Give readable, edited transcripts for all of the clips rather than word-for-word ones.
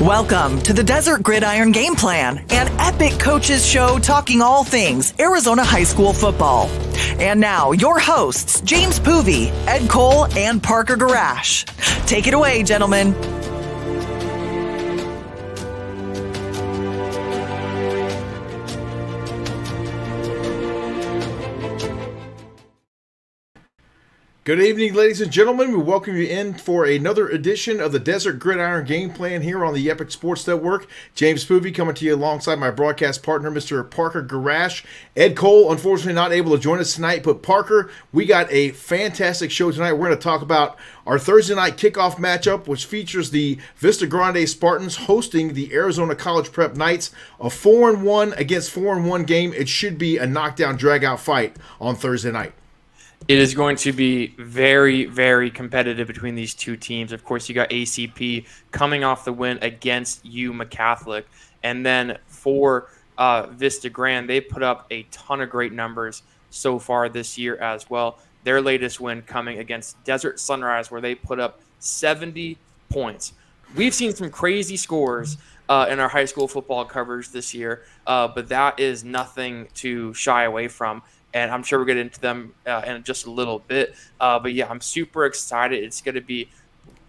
Welcome to the Desert Gridiron Gameplan, an epic coaches show talking all things Arizona high school football. And now, your hosts, James Poovey, Ed Cole, and Parker Gurash. Take it away, gentlemen. Good evening, ladies and gentlemen. We welcome you in for another edition of the Desert Gridiron Game Plan here on the Epic Sports Network. James Poovey coming to you alongside my broadcast partner, Mr. Parker Gurash. Ed Cole, unfortunately not able to join us tonight, but Parker, we got a fantastic show tonight. We're going to talk about our Thursday Night Kickoff matchup, which features the Vista Grande Spartans hosting the Arizona College Prep Knights. A 4-1 against 4-1 game. It should be a knockdown, drag-out fight on Thursday night. It is going to be very, very competitive between these two teams. Of course, you got ACP coming off the win against Yuma Catholic. And then for Vista Grande, they put up a ton of great numbers so far this year as well. Their latest win coming against Desert Sunrise, where they put up 70 points. We've seen some crazy scores in our high school football coverage this year, but that is nothing to shy away from. And I'm sure we'll get into them in just a little bit. But yeah, I'm super excited. It's going to be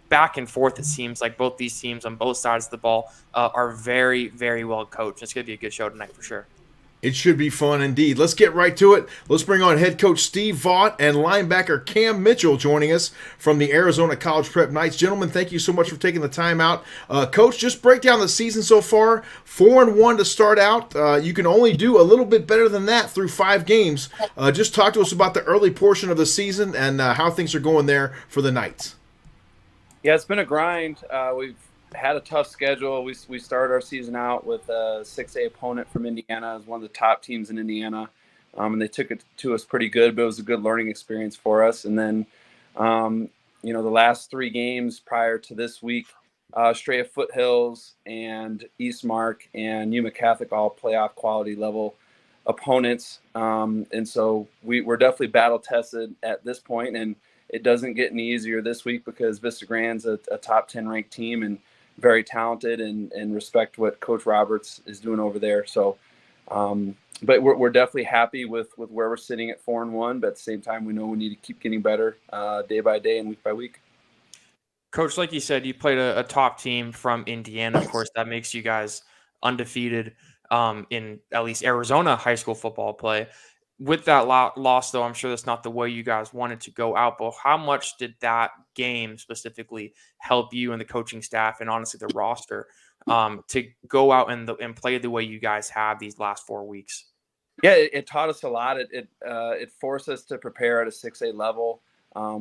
back and forth, it seems like. Both these teams on both sides of the ball are very, very well coached. It's going to be a good show tonight for sure. It should be fun indeed. Let's get right to it. Let's bring on head coach Steve Vaught and linebacker Cam Mitchell joining us from the Arizona College Prep Knights. Gentlemen, thank you so much for taking the time out. Coach, just break down the season so far. 4-1 to start out. You can only do a little bit better than that through 5 games. Just talk to us about the early portion of the season and how things are going there for the Knights. Yeah, it's been a grind. We've had a tough schedule. We started our season out with a 6A opponent from Indiana as one of the top teams in Indiana, and they took it to us pretty good, but it was a good learning experience for us. And then, the last 3 games prior to this week, Straya Foothills and Eastmark and Yuma Catholic, all playoff quality level opponents. And so we're definitely battle tested at this point, and it doesn't get any easier this week because Vista Grande's a top 10 ranked team and very talented, and respect what Coach Roberts is doing over there. So, but we're definitely happy with where we're sitting at 4-1. But at the same time, we know we need to keep getting better day by day and week by week. Coach, like you said, you played a top team from Indiana. Of course, that makes you guys undefeated in at least Arizona high school football play. With that loss, though, I'm sure that's not the way you guys wanted to go out. But how much did that game specifically help you and the coaching staff and honestly the roster to go out and play the way you guys have these last 4 weeks? Yeah, it taught us a lot. It forced us to prepare at a 6A level,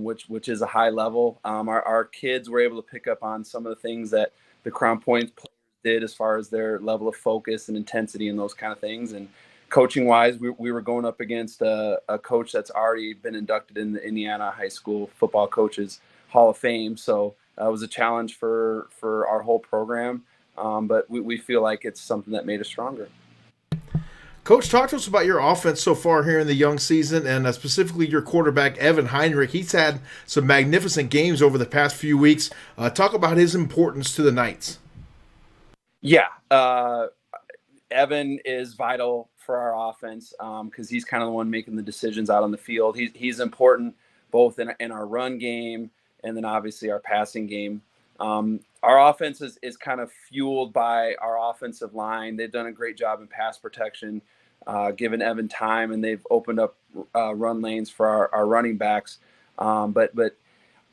which is a high level. Our kids were able to pick up on some of the things that the Crown Point players did as far as their level of focus and intensity and those kind of things. And coaching-wise, we were going up against a coach that's already been inducted in the Indiana High School Football Coaches Hall of Fame. So it was a challenge for our whole program, but we feel like it's something that made us stronger. Coach, talk to us about your offense so far here in the young season, and specifically your quarterback, Evan Heinrich. He's had some magnificent games over the past few weeks. Talk about his importance to the Knights. Yeah, Evan is vital for our offense because he's kind of the one making the decisions out on the field. He's important both in our run game and then obviously our passing game. Our offense is kind of fueled by our offensive line. They've done a great job in pass protection, given Evan time, and they've opened up run lanes for our running backs. But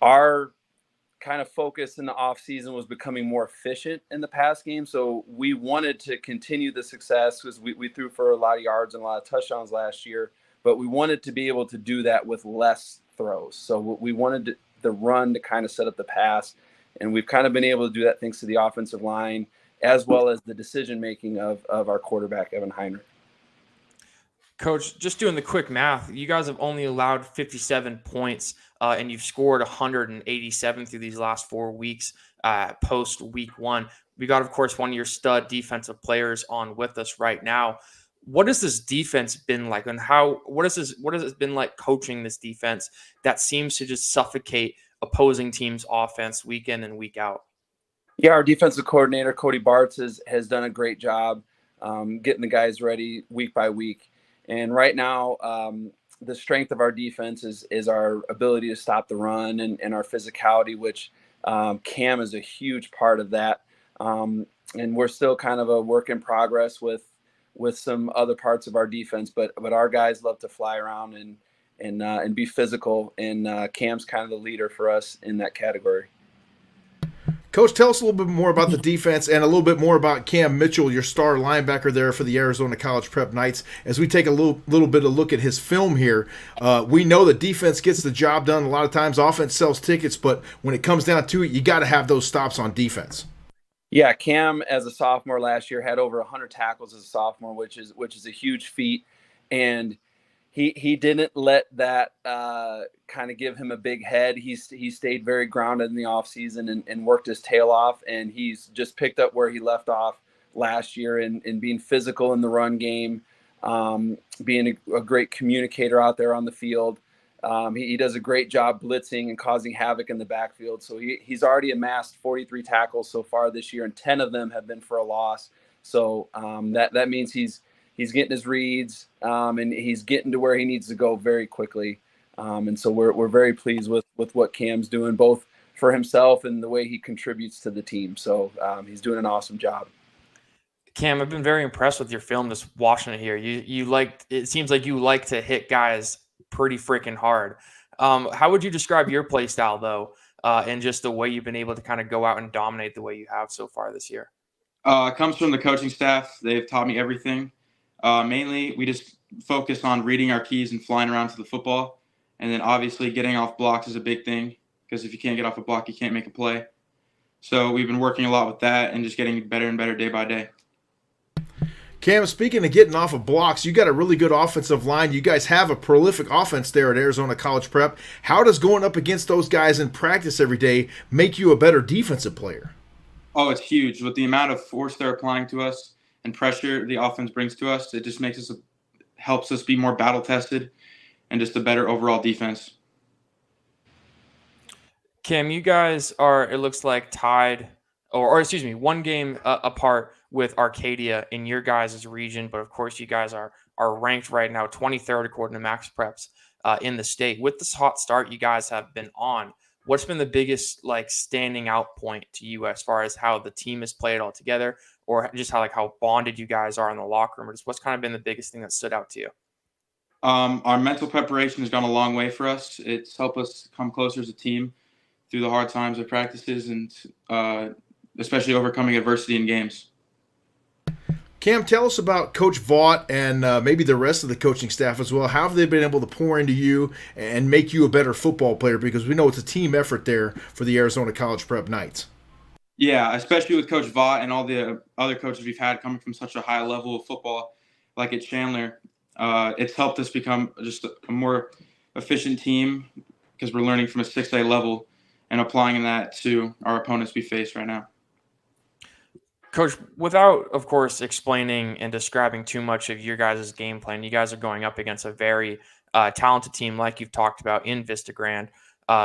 our kind of focus in the offseason was becoming more efficient in the pass game. So we wanted to continue the success because we threw for a lot of yards and a lot of touchdowns last year, but we wanted to be able to do that with less throws. So we wanted the run to kind of set up the pass, and we've kind of been able to do that thanks to the offensive line as well as the decision-making of our quarterback, Evan Heinrich. Coach, just doing the quick math, you guys have only allowed 57 points, and you've scored 187 through these last 4 weeks post week 1. We got, of course, one of your stud defensive players on with us right now. What has this defense been like, and what has it been like coaching this defense that seems to just suffocate opposing teams' offense week in and week out? Yeah, our defensive coordinator, Cody Bartz, has done a great job getting the guys ready week by week. And right now, the strength of our defense is our ability to stop the run and our physicality, which Cam is a huge part of that. And we're still kind of a work in progress with some other parts of our defense, but our guys love to fly around and be physical. And Cam's kind of the leader for us in that category. Coach, tell us a little bit more about the defense and a little bit more about Cam Mitchell, your star linebacker there for the Arizona College Prep Knights. As we take a little bit of look at his film here, we know that defense gets the job done. A lot of times offense sells tickets, but when it comes down to it, you got to have those stops on defense. Yeah, Cam as a sophomore last year had over 100 tackles as a sophomore, which is a huge feat. And he didn't let that kind of give him a big head. He stayed very grounded in the offseason and worked his tail off, and he's just picked up where he left off last year in being physical in the run game, being a great communicator out there on the field. He does a great job blitzing and causing havoc in the backfield. So he's already amassed 43 tackles so far this year, and 10 of them have been for a loss. So that means he's getting his reads, and he's getting to where he needs to go very quickly. And so we're very pleased with what Cam's doing, both for himself and the way he contributes to the team. So he's doing an awesome job. Cam, I've been very impressed with your film just watching it here. It seems like you like to hit guys pretty freaking hard. How would you describe your play style though, and just the way you've been able to kind of go out and dominate the way you have so far this year? It comes from the coaching staff. They've taught me everything. Mainly, we just focus on reading our keys and flying around to the football. And then obviously getting off blocks is a big thing, because if you can't get off a block, you can't make a play. So we've been working a lot with that and just getting better and better day by day. Cam, speaking of getting off of blocks, you got a really good offensive line. You guys have a prolific offense there at Arizona College Prep. How does going up against those guys in practice every day make you a better defensive player? Oh, it's huge. With the amount of force they're applying to us and pressure the offense brings to us, it just helps us be more battle tested and just a better overall defense. Cam, you guys are, it looks like, tied, or excuse me, one game apart with Arcadia in your guys' region, but of course you guys are ranked right now 23rd according to Max Preps in the state. With this hot start you guys have been on, what's been the biggest standing out point to you as far as how the team has played all together, or just how bonded you guys are in the locker room, or just what's kind of been the biggest thing that stood out to you? Our mental preparation has gone a long way for us. It's helped us come closer as a team through the hard times of practices and especially overcoming adversity in games. Cam, tell us about Coach Vaught and maybe the rest of the coaching staff as well. How have they been able to pour into you and make you a better football player? Because we know it's a team effort there for the Arizona College Prep Knights. Yeah, especially with Coach Vaught and all the other coaches we've had coming from such a high level of football, like at Chandler. It's helped us become just a more efficient team because we're learning from a 6A level and applying that to our opponents we face right now. Coach, without, of course, explaining and describing too much of your guys' game plan, you guys are going up against a very talented team like you've talked about in Vista Grand.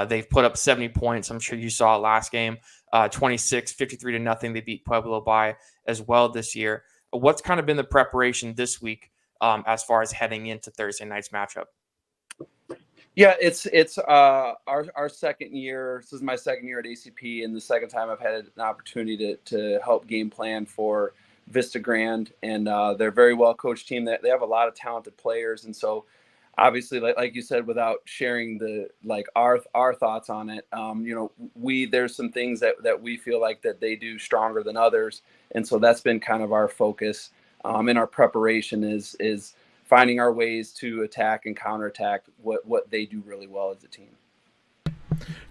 They've put up 70 points. I'm sure you saw it last game, 53-0. They beat Pueblo by as well this year. What's kind of been the preparation this week as far as heading into Thursday night's matchup? Yeah, it's our second year. This is my second year at ACP, and the second time I've had an opportunity to help game plan for Vista Grand, and they're a very well coached team. They have a lot of talented players, and so obviously, like you said, without sharing our thoughts on it, there's some things that we feel like that they do stronger than others, and so that's been kind of our focus in our preparation is finding our ways to attack and counterattack what they do really well as a team.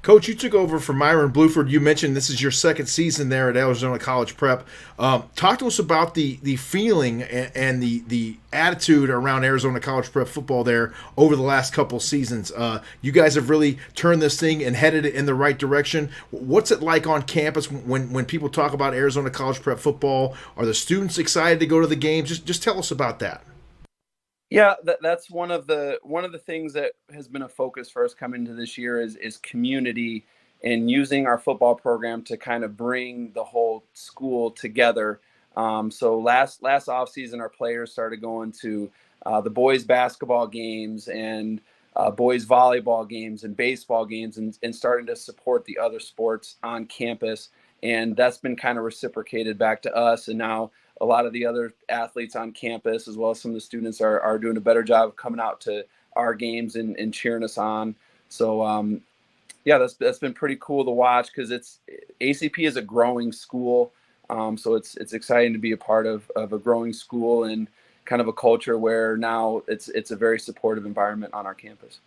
Coach, you took over from Myron Bluford. You mentioned this is your second season there at Arizona College Prep. Talk to us about the feeling and the attitude around Arizona College Prep football there over the last couple seasons. You guys have really turned this thing and headed it in the right direction. What's it like on campus when people talk about Arizona College Prep football? Are the students excited to go to the games? Just tell us about that. Yeah, that's one of the things that has been a focus for us coming into this year is community and using our football program to kind of bring the whole school together. So last off season, our players started going to the boys basketball games and boys volleyball games and baseball games, and starting to support the other sports on campus. And that's been kind of reciprocated back to us. And now a lot of the other athletes on campus, as well as some of the students, are doing a better job of coming out to our games and cheering us on. So yeah, that's been pretty cool to watch, because ACP is a growing school. So it's exciting to be a part of a growing school and kind of a culture where now it's a very supportive environment on our campus.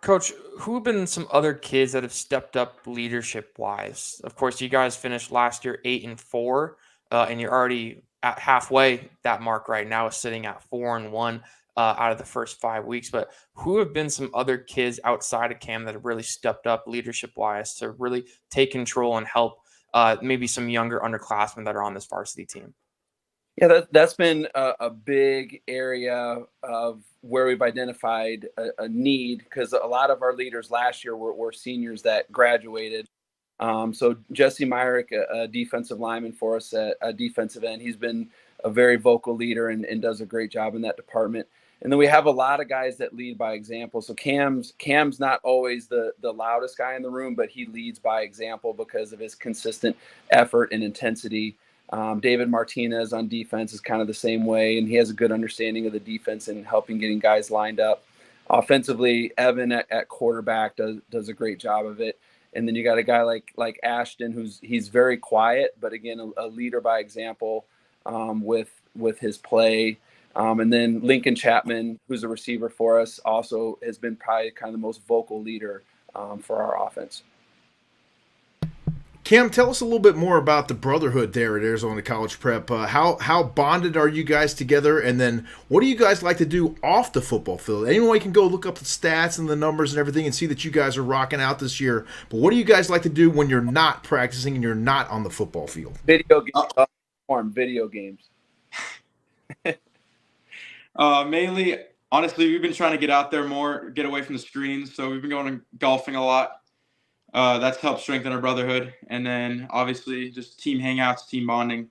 Coach, who have been some other kids that have stepped up leadership wise? Of course, you guys finished last year 8-4, and you're already at halfway that mark right now, sitting at 4-1 out of the first 5 weeks. But who have been some other kids outside of Cam that have really stepped up leadership wise to really take control and help maybe some younger underclassmen that are on this varsity team? Yeah, that's been a big area of where we've identified a need, because a lot of our leaders last year were seniors that graduated. So Jesse Myrick, a defensive lineman for us at a defensive end, he's been a very vocal leader and does a great job in that department. And then we have a lot of guys that lead by example. So Cam's not always the loudest guy in the room, but he leads by example because of his consistent effort and intensity. David Martinez on defense is kind of the same way, and he has a good understanding of the defense and helping getting guys lined up. Offensively, Evan at quarterback does a great job of it. And then you got a guy like Ashton, he's very quiet, but again, a leader by example with his play. And then Lincoln Chapman, who's a receiver for us, also has been probably kind of the most vocal leader for our offense. Cam, tell us a little bit more about the brotherhood there at Arizona College Prep. How bonded are you guys together? And then what do you guys like to do off the football field? Anyone can go look up the stats and the numbers and everything and see that you guys are rocking out this year. But what do you guys like to do when you're not practicing and you're not on the football field? Video games. Mainly, honestly, we've been trying to get out there more, get away from the screens. So we've been going to golfing a lot. That's helped strengthen our brotherhood. And then obviously just team hangouts, team bonding.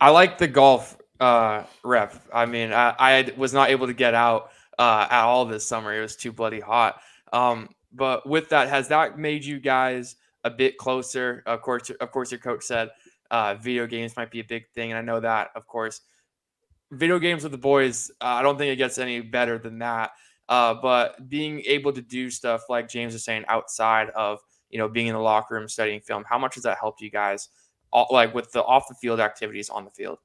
I like the golf rep. I mean, I was not able to get out at all this summer. It was too bloody hot. But with that, has that made you guys a bit closer? Of course, your coach said video games might be a big thing. And I know that, of course, video games with the boys, I don't think it gets any better than that. But being able to do stuff like James was saying outside of, being in the locker room studying film, how much has that helped you guys like with the off the field activities on the field?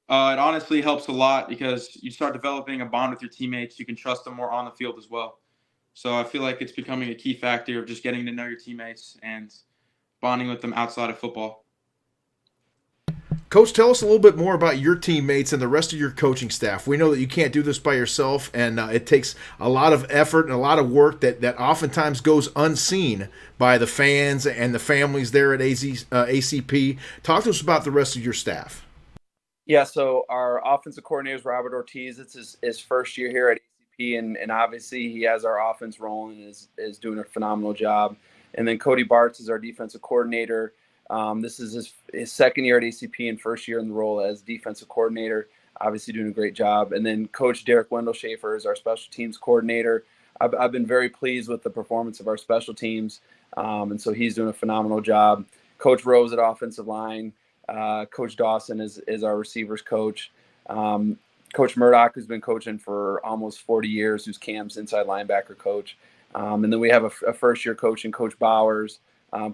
It honestly helps a lot because you start developing a bond with your teammates. You can trust them more on the field as well. So I feel like it's becoming a key factor of just getting to know your teammates and bonding with them outside of football. Coach, tell us a little bit more about your teammates and the rest of your coaching staff. We know that you can't do this by yourself, and it takes a lot of effort and a lot of work that oftentimes goes unseen by the fans and the families there at ACP. Talk to us about the rest of your staff. Yeah, so our offensive coordinator is Robert Ortiz. It's his first year here at ACP, and obviously he has our offense rolling and is doing a phenomenal job. And then Cody Bartz is our defensive coordinator. This is his second year at ACP and first year in the role as defensive coordinator, obviously doing a great job. And then Coach Derek Wendell-Schaefer is our special teams coordinator. I've been very pleased with the performance of our special teams, and so he's doing a phenomenal job. Coach Rose at offensive line. Coach Dawson is our receivers coach. Coach Murdoch, who's been coaching for almost 40 years, who's Cam's inside linebacker coach. And then we have a first-year coach in Coach Bowers,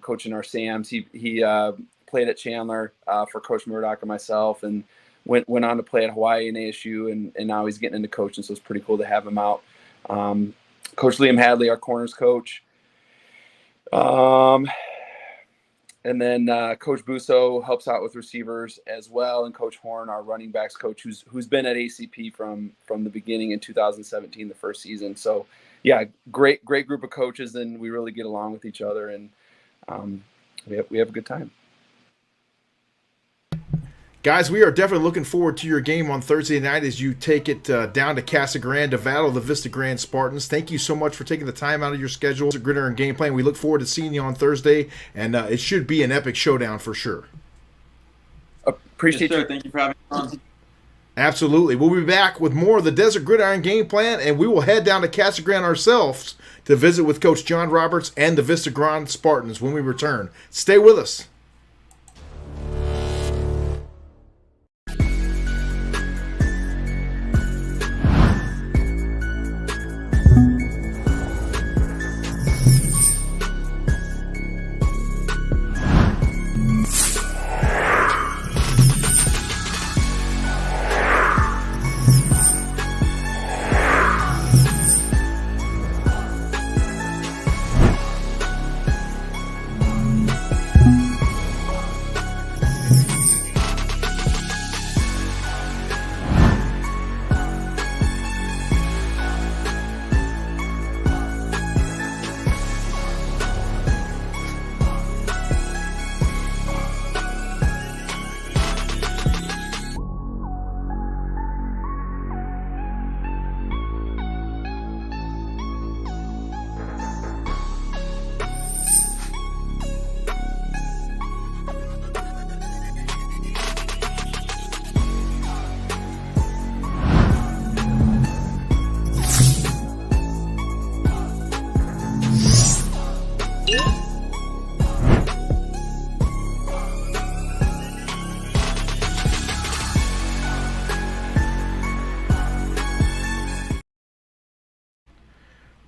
coaching our Sams. He played at Chandler for Coach Murdoch and myself, and went on to play at Hawaii and ASU, and now he's getting into coaching, so it's pretty cool to have him out. Coach Liam Hadley, our corners coach. And then Coach Busso helps out with receivers as well, and Coach Horn, our running backs coach, who's been at ACP from the beginning in 2017, the first season. So, yeah, great group of coaches, and we really get along with each other, and we have a good time. Guys, we are definitely looking forward to your game on Thursday night as you take it down to Casa Grande to battle the Vista Grande Spartans. Thank you so much for taking the time out of your schedule. Desert Gridiron Game Plan. We look forward to seeing you on Thursday, and it should be an epic showdown for sure. Appreciate Yes, you. sir. Thank you for having me on. Absolutely. We'll be back with more of the Desert Gridiron Game Plan, and we will head down to Casa Grande ourselves to visit with Coach John Roberts and the Vista Grande Spartans when we return. Stay with us.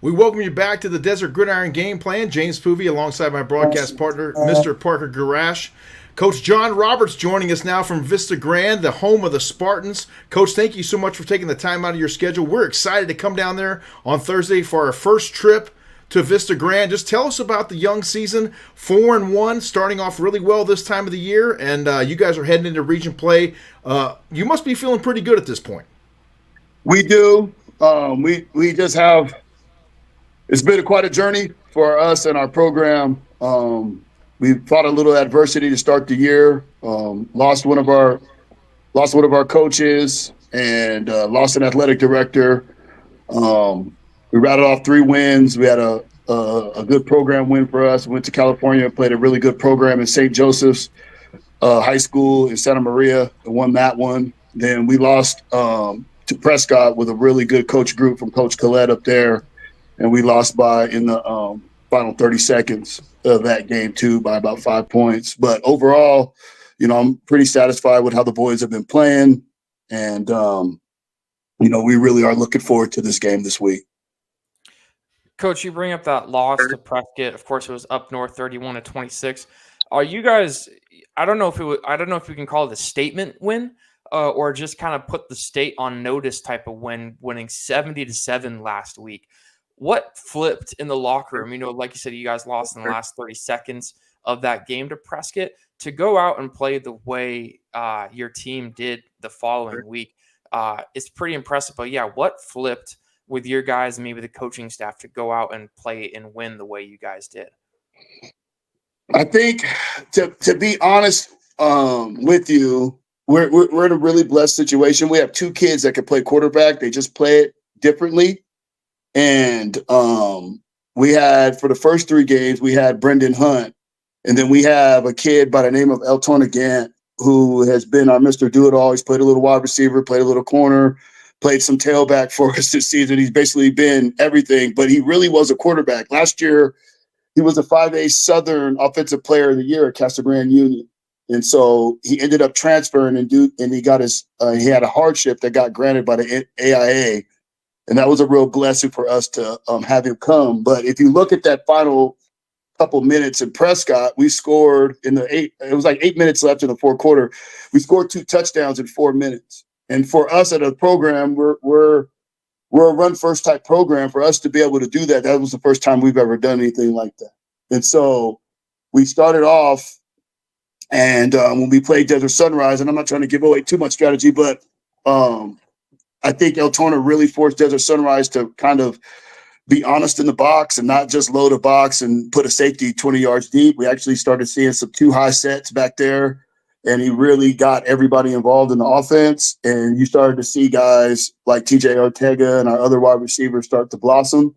We welcome you back to the Desert Gridiron Game Plan. James Poovey alongside my broadcast partner, Mr. Parker Gurash. Coach John Roberts joining us now from Vista Grande, the home of the Spartans. Coach, thank you so much for taking the time out of your schedule. We're excited to come down there on Thursday for our first trip to Vista Grande. Just tell us about the young season, 4-1, starting off really well this time of the year, and you guys are heading into region play. You must be feeling pretty good at this point. We do. We just have. It's been quite a journey for us and our program. We fought a little adversity to start the year. Lost one of our coaches and lost an athletic director. We rattled off 3 wins. We had a good program win for us. We went to California and played a really good program in St. Joseph's High School in Santa Maria and won that one. Then we lost to Prescott with a really good coach group from Coach Collette up there. And we lost in the final 30 seconds of that game, too, by about 5 points. But overall, I'm pretty satisfied with how the boys have been playing. And, we really are looking forward to this game this week. Coach, you bring up that loss to Prescott. Of course, it was up north 31-26. Are you guys – I don't know if we can call it a statement win or just kind of put the state on notice type of win, winning 70-7 last week. What flipped in the locker room? Like you said, you guys lost in the last 30 seconds of that game to Prescott. To go out and play the way your team did the following week, it's pretty impressive. But, yeah, what flipped with your guys and maybe the coaching staff to go out and play and win the way you guys did? I think, to be honest with you, we're in a really blessed situation. We have 2 kids that can play quarterback. They just play it differently. And we had, for the first 3 games, we had Brendan Hunt. And then we have a kid by the name of Eltona Gant, who has been our Mr. Do-It-All. He's played a little wide receiver, played a little corner, played some tailback for us this season. He's basically been everything, but he really was a quarterback. Last year, he was a 5A Southern Offensive Player of the Year at Casa Grande Union. And so he ended up transferring and he got he had a hardship that got granted by the AIA. And that was a real blessing for us to have him come. But if you look at that final couple minutes in Prescott, we scored it was like 8 minutes left in the fourth quarter. We scored 2 touchdowns in 4 minutes. And for us at a program, we're a run first type program. For us to be able to do that, that was the first time we've ever done anything like that. And so we started off, and when we played Desert Sunrise, and I'm not trying to give away too much strategy, but I think Eltona really forced Desert Sunrise to kind of be honest in the box and not just load a box and put a safety 20 yards deep. We actually started seeing some 2 high sets back there and he really got everybody involved in the offense. And you started to see guys like TJ Ortega and our other wide receivers start to blossom.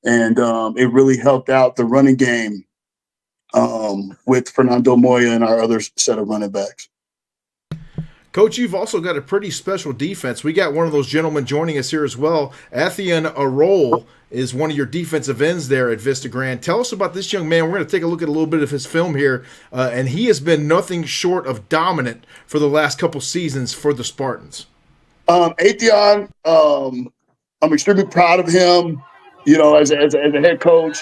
And it really helped out the running game with Fernando Moya and our other set of running backs. Coach, you've also got a pretty special defense. We got one of those gentlemen joining us here as well. Athian Arol is one of your defensive ends there at Vista Grand. Tell us about this young man. We're going to take a look at a little bit of his film here, and he has been nothing short of dominant for the last couple seasons for the Spartans. Athian, I'm extremely proud of him. You know, as a head coach,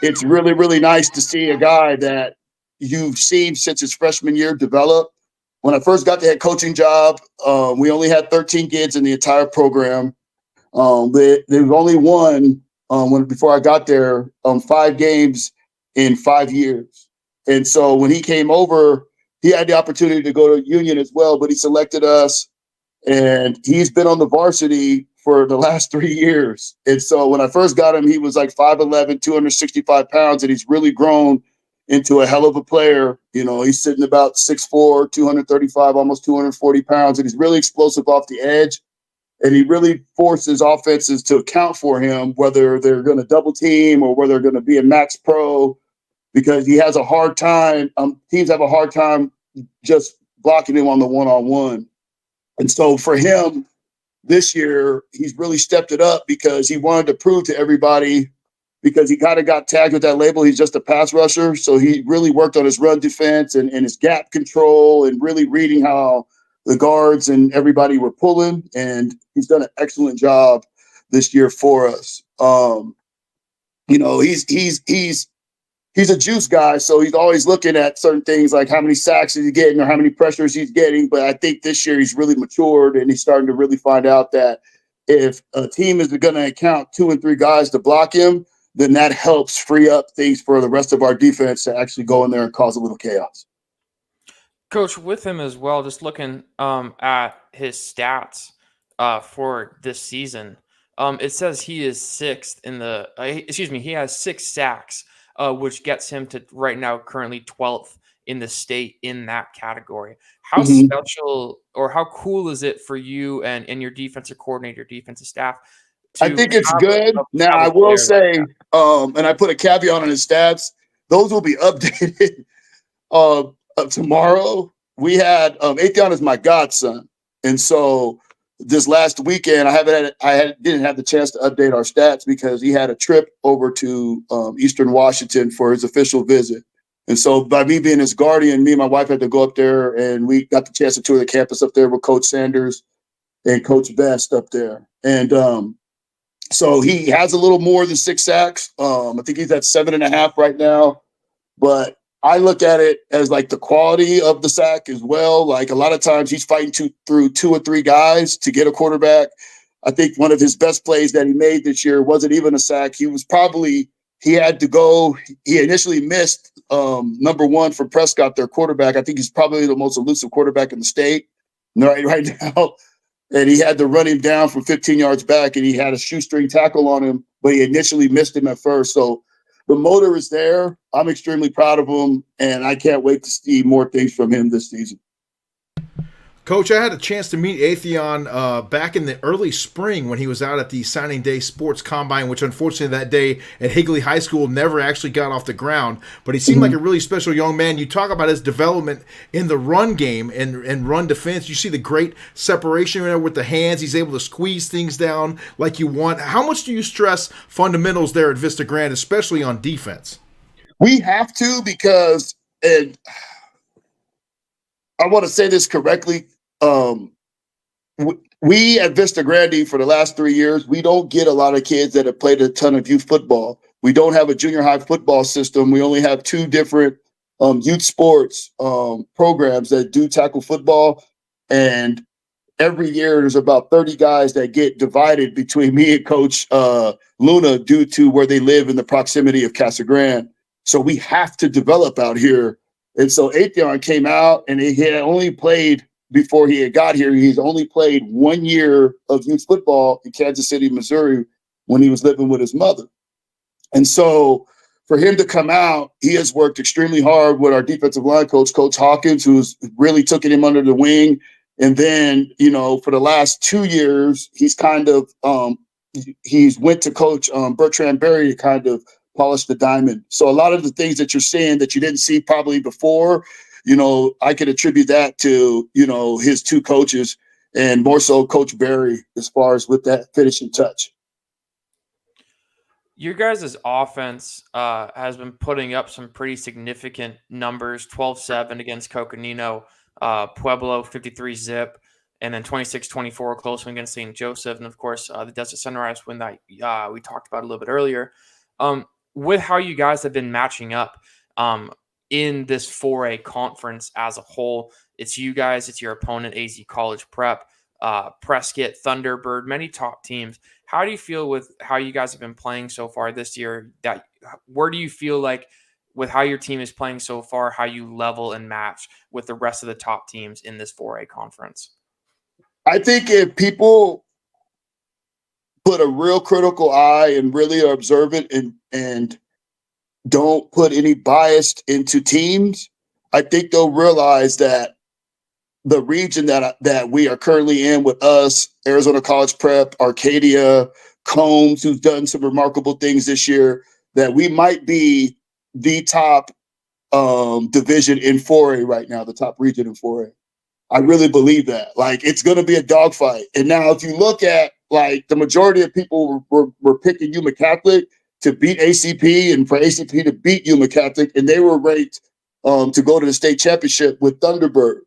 it's really, really nice to see a guy that you've seen since his freshman year develop. When I first got the head coaching job, we only had 13 kids in the entire program. They've only won, before I got there, 5 games in 5 years. And so when he came over, he had the opportunity to go to Union as well, but he selected us. And he's been on the varsity for the last 3 years. And so when I first got him, he was like 5'11", 265 pounds, and he's really grown into a hell of a player. You know, he's sitting about 6'4", 235, almost 240 pounds, and he's really explosive off the edge. And he really forces offenses to account for him, whether they're going to double team or whether they're going to be a max pro, because he has a hard time. Teams have a hard time just blocking him on the one-on-one. And so for him this year, he's really stepped it up because he wanted to prove to everybody, because he kind of got tagged with that label, he's just a pass rusher. So he really worked on his run defense and his gap control and really reading how the guards and everybody were pulling. And he's done an excellent job this year for us. You know, he's a juice guy, so he's always looking at certain things like how many sacks is he getting or how many pressures he's getting. But I think this year he's really matured, and he's starting to really find out that if a team is going to account 2 and 3 guys to block him, then that helps free up things for the rest of our defense to actually go in there and cause a little chaos. Coach, with him as well, just looking at his stats for this season, it says he is 6th in the he has 6 sacks, which gets him to right now currently 12th in the state in that category. How special or how cool is it for you and your defensive coordinator, defensive staff? I think it's good. Now, I will say, and I put a caveat on his stats, those will be updated tomorrow. We had Athian is my godson. And so this last weekend, I didn't have the chance to update our stats because he had a trip over to Eastern Washington for his official visit. And so by me being his guardian, me and my wife had to go up there, and we got the chance to tour the campus up there with Coach Sanders and Coach Best up there. And so he has a little more than 6 sacks. I think he's at 7.5 right now. But I look at it as like the quality of the sack as well. Like a lot of times he's fighting through 2 or 3 guys to get a quarterback. I think one of his best plays that he made this year wasn't even a sack. He had to go. He initially missed number 1 for Prescott, their quarterback. I think he's probably the most elusive quarterback in the state right now. And he had to run him down from 15 yards back, and he had a shoestring tackle on him, but he initially missed him at first. So the motor is there. I'm extremely proud of him, and I can't wait to see more things from him this season. Coach, I had a chance to meet Athian back in the early spring when he was out at the Signing Day Sports Combine, which unfortunately that day at Higley High School never actually got off the ground. But he seemed like a really special young man. You talk about his development in the run game and run defense. You see the great separation with the hands. He's able to squeeze things down like you want. How much do you stress fundamentals there at Vista Grand, especially on defense? We have to, because, and I want to say this correctly, we at Vista Grande for the last 3 years, we don't get a lot of kids that have played a ton of youth football. We don't have a junior high football system. We only have 2 different youth sports programs that do tackle football. And every year there's about 30 guys that get divided between me and Coach Luna due to where they live in the proximity of Casa Grande. So we have to develop out here. And so Athian came out, and he had only played, before he had got here, he's only played 1 year of youth football in Kansas City, Missouri, when he was living with his mother. And so for him to come out, he has worked extremely hard with our defensive line coach, Coach Hawkins, who's really taken him under the wing. And then, for the last 2 years, he's kind of he's went to Coach Bertrand Berry to kind of polish the diamond. So a lot of the things that you're seeing that you didn't see probably before, I could attribute that to, his two coaches and more so Coach Berry as far as with that finishing touch. Your guys' offense has been putting up some pretty significant numbers, 12-7 against Coconino, Pueblo 53-zip, and then 26-24 close one against St. Joseph, and of course the Desert Sunrise win that we talked about a little bit earlier. With how you guys have been matching up in this 4A conference as a whole, it's you guys, it's your opponent, AZ College Prep, Prescott, Thunderbird, many top teams. How do you feel with how you guys have been playing so far this year? Where do you feel like with how your team is playing so far, how you level and match with the rest of the top teams in this 4A conference? I think if people put a real critical eye and really are observant and don't put any bias into teams, I think they'll realize that the region that we are currently in with us, Arizona College Prep, Arcadia, Combs, who's done some remarkable things this year, that we might be the top division in 4A right now, the top region in 4A. I really believe that. Like, it's going to be a dogfight. And now if you look at, like, the majority of people were picking Yuma Catholic to beat ACP and for ACP to beat Yuma Catholic, and they were ranked to go to the state championship with Thunderbird.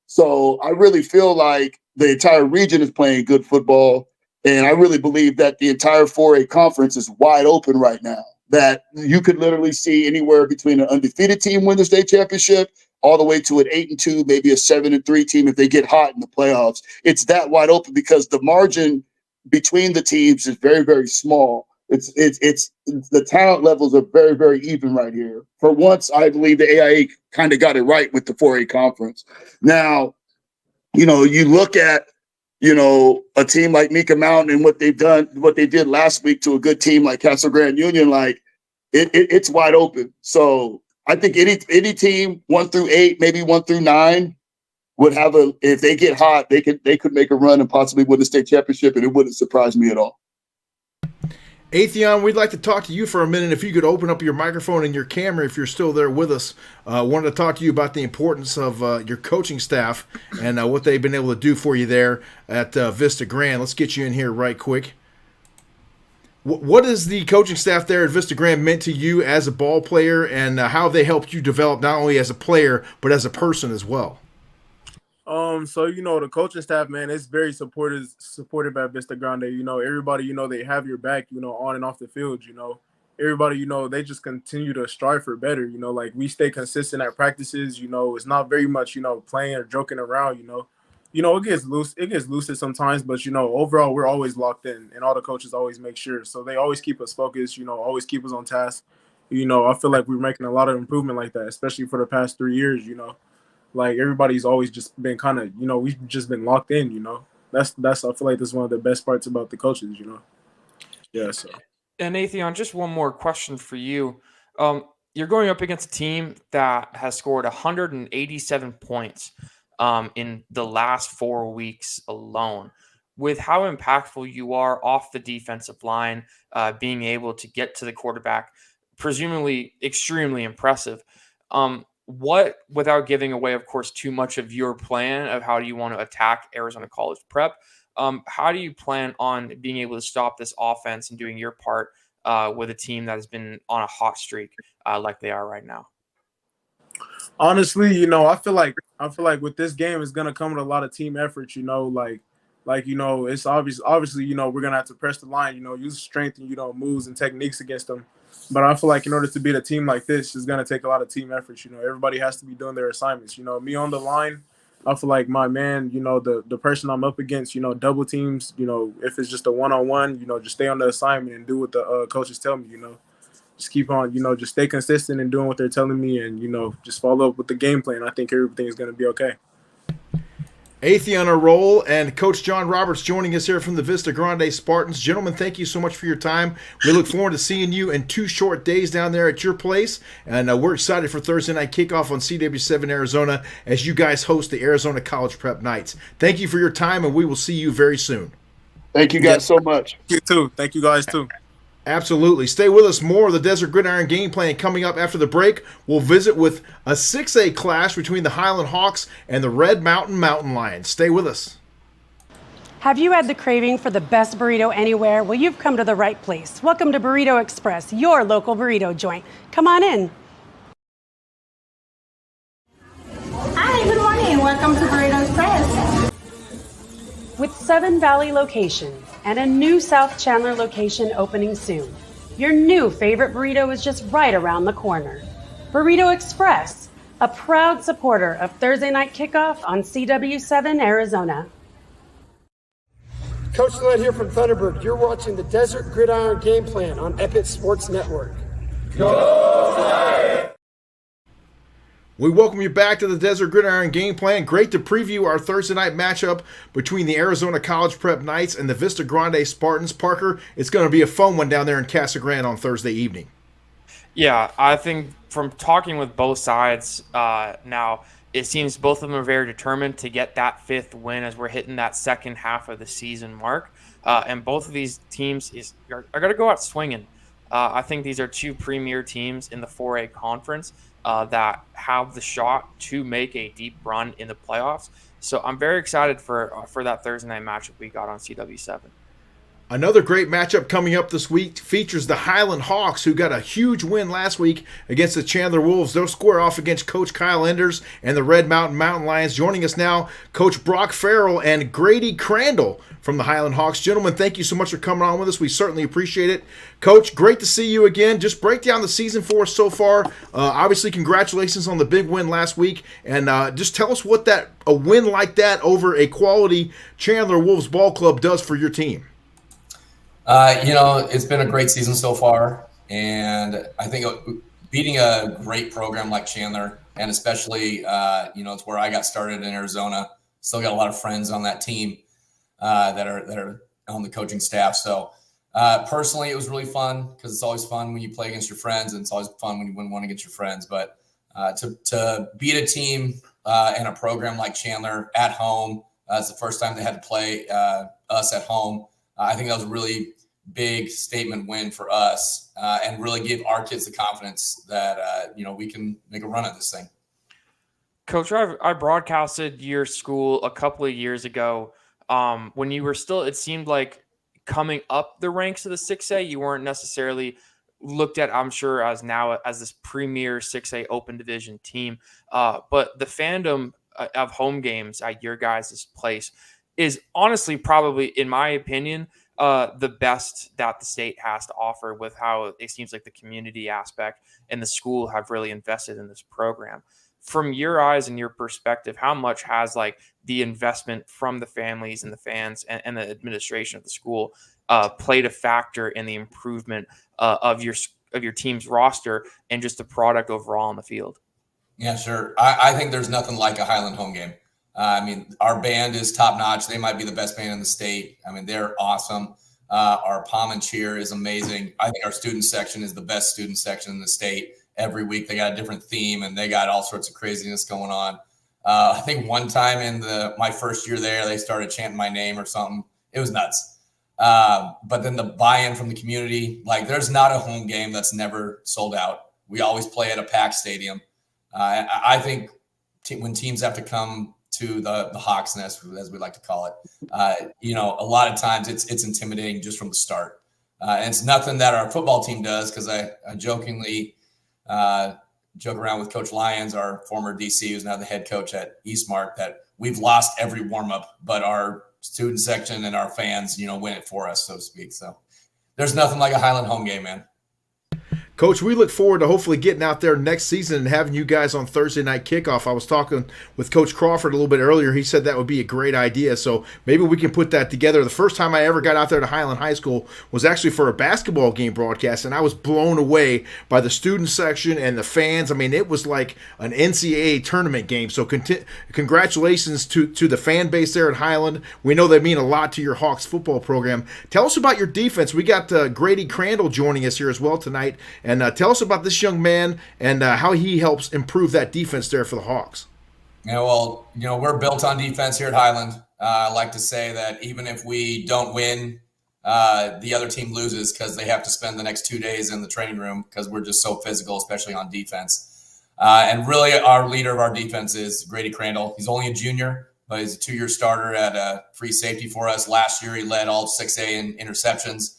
So I really feel like the entire region is playing good football, and I really believe that the entire 4A conference is wide open right now, that you could literally see anywhere between an undefeated team win the state championship all the way to an 8-2, maybe a 7-3 team if they get hot in the playoffs. It's that wide open because the margin between the teams is very, very small. It's the talent levels are very, very even right here. For once, I believe the AIA kind of got it right with the 4A conference. Now, you look at, a team like Mika Mountain and what they did last week to a good team like Castle Grand Union, like it's wide open. So I think any team 1 through 8, maybe 1 through 9 would have if they get hot, they could make a run and possibly win the state championship, and it wouldn't surprise me at all. Atheon, we'd like to talk to you for a minute. If you could open up your microphone and your camera, if you're still there with us, wanted to talk to you about the importance of your coaching staff and what they've been able to do for you there at Vista Grand. Let's get you in here right quick. What has the coaching staff there at Vista Grand meant to you as a ball player, and how have they helped you develop not only as a player but as a person as well? So the coaching staff, man, it's very supported by Vista Grande. Everybody, they have your back, on and off the field. Everybody, they just continue to strive for better. Like, we stay consistent at practices. It's not very much, playing or joking around. It gets loose sometimes, but overall we're always locked in, and all the coaches always make sure. So they always keep us focused. Always keep us on task. I feel like we're making a lot of improvement like that, especially for the past 3 years. Like, everybody's always just been kind of, we've just been locked in, That's I feel like that's one of the best parts about the coaches, Yeah, so. And Atheon, just one more question for you. You're going up against a team that has scored 187 points in the last 4 weeks alone. With how impactful you are off the defensive line, being able to get to the quarterback, presumably extremely impressive. What, without giving away, of course, too much of your plan of how do you want to attack Arizona College Prep, how do you plan on being able to stop this offense and doing your part with a team that has been on a hot streak like they are right now? Honestly, I feel like with this game, it's gonna come with a lot of team effort. It's obviously, we're gonna have to press the line. Use strength and moves and techniques against them. But I feel like in order to beat a team like this, it's gonna take a lot of team effort. Everybody has to be doing their assignments. Me on the line, I feel like my man, the person I'm up against, double teams. If it's just a one-on-one, just stay on the assignment and do what the coaches tell me. Just keep on, just stay consistent and doing what they're telling me, and just follow up with the game plan. I think everything is gonna be okay. Eighth on a roll, and Coach John Roberts joining us here from the Vista Grande Spartans. Gentlemen, thank you so much for your time. We look forward to seeing you in 2 short days down there at your place, and we're excited for Thursday Night Kickoff on CW7 Arizona as you guys host the Arizona College Prep Nights. Thank you for your time, and we will see you very soon. Thank you guys so much. You too. Thank you guys too. Absolutely. Stay with us. More of the Desert Gridiron Game Plan coming up after the break. We'll visit with a 6A clash between the Highland Hawks and the Red Mountain Mountain Lions. Stay with us. Have you had the craving for the best burrito anywhere? Well, you've come to the right place. Welcome to Burrito Express, your local burrito joint. Come on in. Hi, good morning. Welcome to Burrito Express. With 7 Valley locations and a new South Chandler location opening soon, your new favorite burrito is just right around the corner. Burrito Express, a proud supporter of Thursday Night Kickoff on CW7 Arizona. Coach Led here from Thunderbird. You're watching the Desert Gridiron Game Plan on Epic Sports Network. We welcome you back to the Desert Gridiron Game Plan. Great to preview our Thursday night matchup between the Arizona College Prep Knights and the Vista Grande Spartans. Parker, it's going to be a fun one down there in Casa Grande on Thursday evening. Yeah, I think from talking with both sides now, it seems both of them are very determined to get that 5th win as we're hitting that second half of the season mark. And both of these teams are going to go out swinging. I think these are 2 premier teams in the 4A conference that have the shot to make a deep run in the playoffs. So I'm very excited for that Thursday night matchup we got on CW7. Another great matchup coming up this week features the Highland Hawks, who got a huge win last week against the Chandler Wolves. They'll square off against Coach Kyle Enders and the Red Mountain Mountain Lions. Joining us now, Coach Brock Farrell and Grady Crandall from the Highland Hawks. Gentlemen, thank you so much for coming on with us. We certainly appreciate it. Coach, great to see you again. Just break down the season for us so far. Obviously, congratulations on the big win last week. And just tell us what a win like that over a quality Chandler Wolves ball club does for your team. It's been a great season so far, and I think beating a great program like Chandler, and especially, it's where I got started in Arizona. Still got a lot of friends on that team that are on the coaching staff. So personally, it was really fun because it's always fun when you play against your friends, and it's always fun when you win one against your friends. But to beat a team and a program like Chandler at home, it's the first time they had to play us at home. I think that was a really big statement win for us and really give our kids the confidence that, we can make a run at this thing. Coach, I broadcasted your school a couple of years ago when you were still, it seemed like coming up the ranks of the 6A, you weren't necessarily looked at, I'm sure, as now as this premier 6A open division team. But the fandom of home games at your guys' place is honestly probably, in my opinion, the best that the state has to offer, with how it seems like the community aspect and the school have really invested in this program. From your eyes and your perspective, how much has the investment from the families and the fans and the administration of the school played a factor in the improvement of your team's roster and just the product overall on the field? Yeah, sure. I think there's nothing like a Highland home game. Our band is top notch. They might be the best band in the state. They're awesome. Our pom and cheer is amazing. I think our student section is the best student section in the state. Every week they got a different theme and they got all sorts of craziness going on. I think one time in my first year there, they started chanting my name or something. It was nuts. But then the buy-in from the community, there's not a home game that's never sold out. We always play at a packed stadium. I think when teams have to come to the Hawks Nest, as we like to call it, a lot of times it's intimidating just from the start. And it's nothing that our football team does, because I jokingly joke around with Coach Lyons, our former DC, who's now the head coach at Eastmark, that we've lost every warm-up, but our student section and our fans, win it for us, so to speak. So there's nothing like a Highland home game, man. Coach, we look forward to hopefully getting out there next season and having you guys on Thursday Night Kickoff. I was talking with Coach Crawford a little bit earlier. He said that would be a great idea, so maybe we can put that together. The first time I ever got out there to Highland High School was actually for a basketball game broadcast, and I was blown away by the student section and the fans. I mean, it was like an NCAA tournament game, so congratulations to the fan base there at Highland. We know they mean a lot to your Hawks football program. Tell us about your defense. We got Grady Crandall joining us here as well tonight. And tell us about this young man and how he helps improve that defense there for the Hawks. Yeah, well, we're built on defense here at Highland. I like to say that even if we don't win, the other team loses because they have to spend the next 2 days in the training room because we're just so physical, especially on defense. And really our leader of our defense is Grady Crandall. He's only a junior, but he's a 2-year starter at free safety for us. Last year, he led all 6A in interceptions.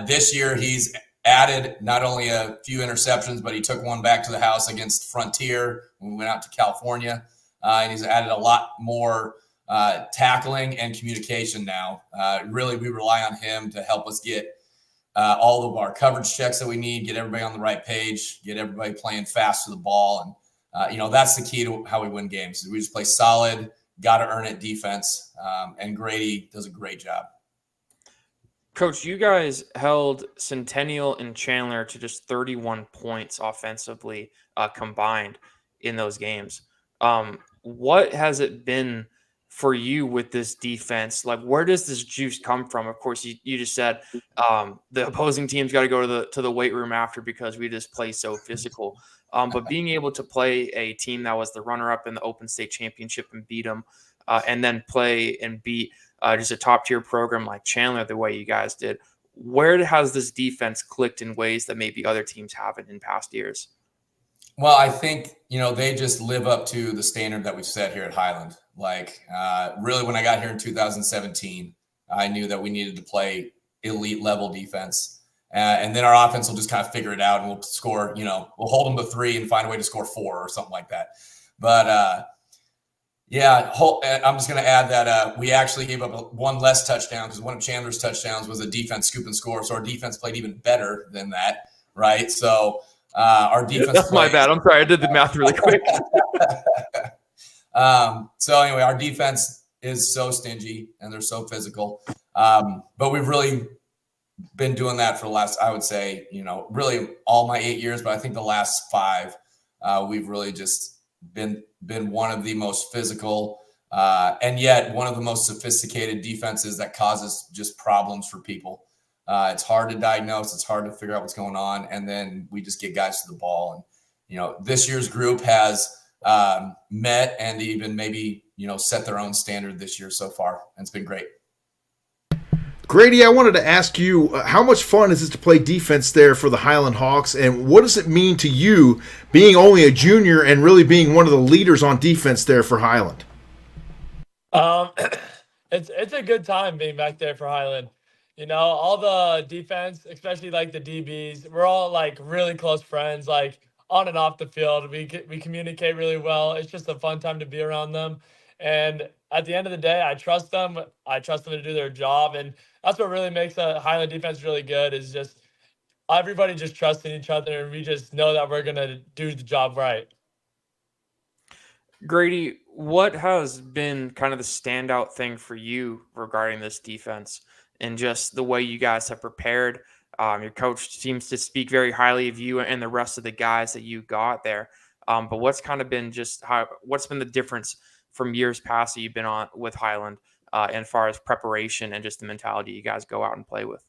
This year, he's added not only a few interceptions, but he took one back to the house against Frontier when we went out to California. And he's added a lot more tackling and communication now. Really, we rely on him to help us get all of our coverage checks that we need, get everybody on the right page, get everybody playing fast to the ball. And, that's the key to how we win games. We just play solid, got to earn it defense. And Grady does a great job. Coach, you guys held Centennial and Chandler to just 31 points offensively combined in those games. What has it been for you with this defense? Like, where does this juice come from? Of course, you just said the opposing team's got to go to the weight room after because we just play so physical. But being able to play a team that was the runner-up in the Open State Championship and beat them, and then play and beat just a top-tier program like Chandler the way you guys did, where has this defense clicked in ways that maybe other teams haven't in past years? Well, I think, they just live up to the standard that we've set here at Highland. Like, really, when I got here in 2017, I knew that we needed to play elite level defense. And then our offense will just kind of figure it out and we'll score, we'll hold them to 3 and find a way to score 4 or something like that. But, yeah, I'm just going to add that we actually gave up one less touchdown because one of Chandler's touchdowns was a defense scoop and score. So our defense played even better than that, right? So our defense. That's my bad. I'm sorry. I did the math really quick. So anyway, our defense is so stingy and they're so physical. But we've really been doing that for the last, I would say, really all my 8 years, but I think the last 5, we've really just been one of the most physical and yet one of the most sophisticated defenses that causes just problems for people. It's hard to diagnose. It's hard to figure out what's going on. And then we just get guys to the ball. And, this year's group has met and even maybe, set their own standard this year so far. And it's been great. Grady, I wanted to ask you, how much fun is it to play defense there for the Highland Hawks, and what does it mean to you being only a junior and really being one of the leaders on defense there for Highland? It's a good time being back there for Highland. All the defense, especially like the DBs, we're all like really close friends, like on and off the field. We communicate really well. It's just a fun time to be around them. And at the end of the day, I trust them. I trust them to do their job. And that's what really makes a Highland defense really good is just everybody just trusting each other. And we just know that we're going to do the job right. Grady, what has been kind of the standout thing for you regarding this defense and just the way you guys have prepared? Your coach seems to speak very highly of you and the rest of the guys that you got there. But what's kind of been what's been the difference from years past that you've been on with Highland as far as preparation and just the mentality you guys go out and play with?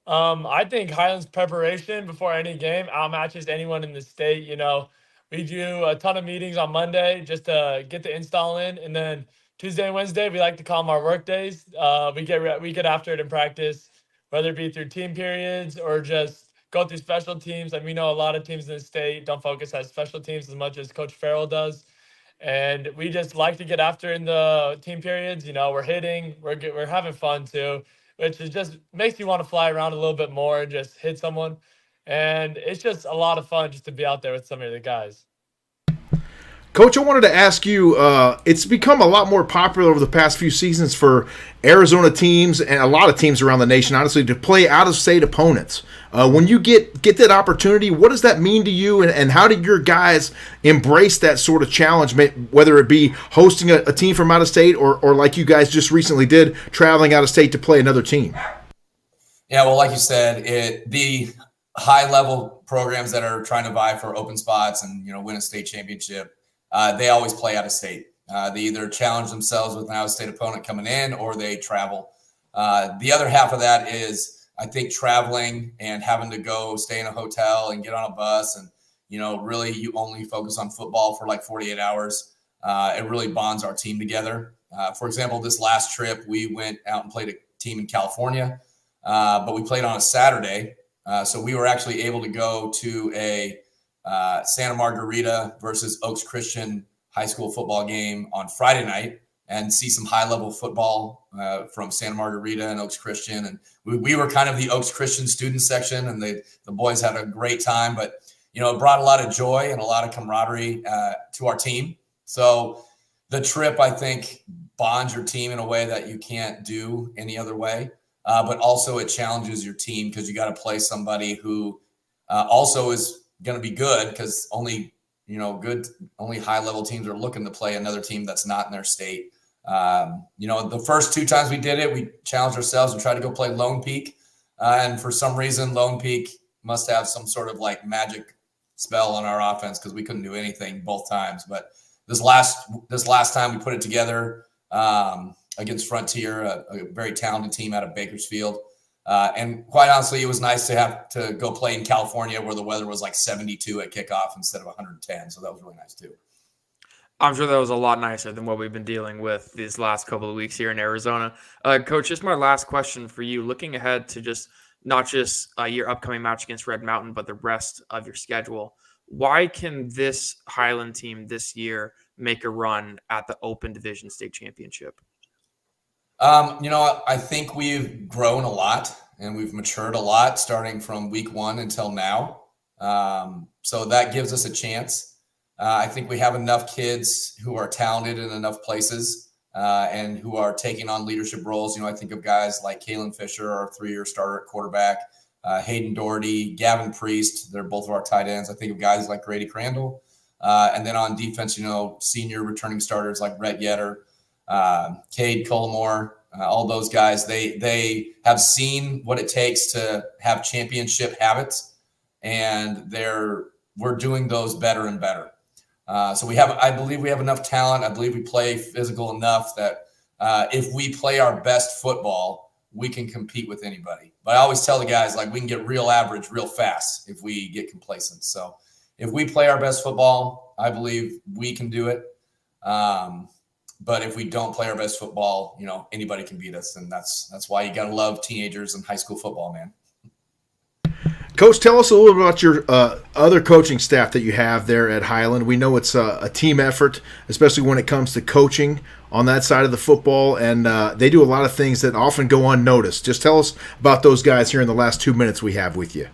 I think Highland's preparation before any game outmatches anyone in the state. We do a ton of meetings on Monday just to get the install in. And then Tuesday and Wednesday, we like to call them our work days. We get after it in practice, whether it be through team periods or just go through special teams. And we know a lot of teams in the state don't focus on special teams as much as Coach Farrell does. And we just like to get after in the team periods. We're hitting, we're having fun too, which is just makes you want to fly around a little bit more and just hit someone. And it's just a lot of fun just to be out there with some of the guys. Coach, I wanted to ask you, it's become a lot more popular over the past few seasons for Arizona teams and a lot of teams around the nation, honestly, to play out-of-state opponents. When you get that opportunity, what does that mean to you, and how did your guys embrace that sort of challenge, whether it be hosting a team from out of state or like you guys just recently did, traveling out of state to play another team? Yeah, well, like you said, the high-level programs that are trying to vie for open spots and win a state championship, they always play out of state. They either challenge themselves with an out-of-state opponent coming in, or they travel. The other half of that is, I think, traveling and having to go stay in a hotel and get on a bus, and really you only focus on football for like 48 hours. It really bonds our team together. For example, this last trip we went out and played a team in California, but we played on a Saturday, so we were actually able to go to a Santa Margarita versus Oaks Christian high school football game on Friday night and see some high-level football from Santa Margarita and Oaks Christian. And we were kind of the Oaks Christian student section, and the boys had a great time. But, it brought a lot of joy and a lot of camaraderie to our team. So the trip, I think, bonds your team in a way that you can't do any other way. But also it challenges your team because you got to play somebody who also is going to be good, because only high level teams are looking to play another team that's not in their state. The first 2 times we did it, we challenged ourselves and tried to go play Lone Peak. And for some reason, Lone Peak must have some sort of like magic spell on our offense, because we couldn't do anything both times. But this last time we put it together against Frontier, a very talented team out of Bakersfield. And quite honestly, it was nice to have to go play in California where the weather was like 72 at kickoff instead of 110. So that was really nice too. I'm sure that was a lot nicer than what we've been dealing with these last couple of weeks here in Arizona. Coach, just my last question for you, looking ahead to not just your upcoming match against Red Mountain, but the rest of your schedule. Why can this Highland team this year make a run at the Open Division State Championship? I think we've grown a lot and we've matured a lot starting from week 1 until now. So that gives us a chance. I think we have enough kids who are talented in enough places and who are taking on leadership roles. I think of guys like Kalen Fisher, our 3-year starter at quarterback, Hayden Doherty, Gavin Priest. They're both of our tight ends. I think of guys like Grady Crandall. And then on defense, senior returning starters like Rhett Yetter, Cade Cullimore, all those guys, they have seen what it takes to have championship habits, and we're doing those better and better. So I believe we have enough talent. I believe we play physical enough that if we play our best football, we can compete with anybody. But I always tell the guys, like, we can get real average real fast if we get complacent. So if we play our best football, I believe we can do it. But if we don't play our best football, anybody can beat us. And that's why you got to love teenagers and high school football, man. Coach, tell us a little bit about your other coaching staff that you have there at Highland. We know it's a team effort, especially when it comes to coaching on that side of the football, and they do a lot of things that often go unnoticed. Just tell us about those guys here in the last 2 minutes we have with you.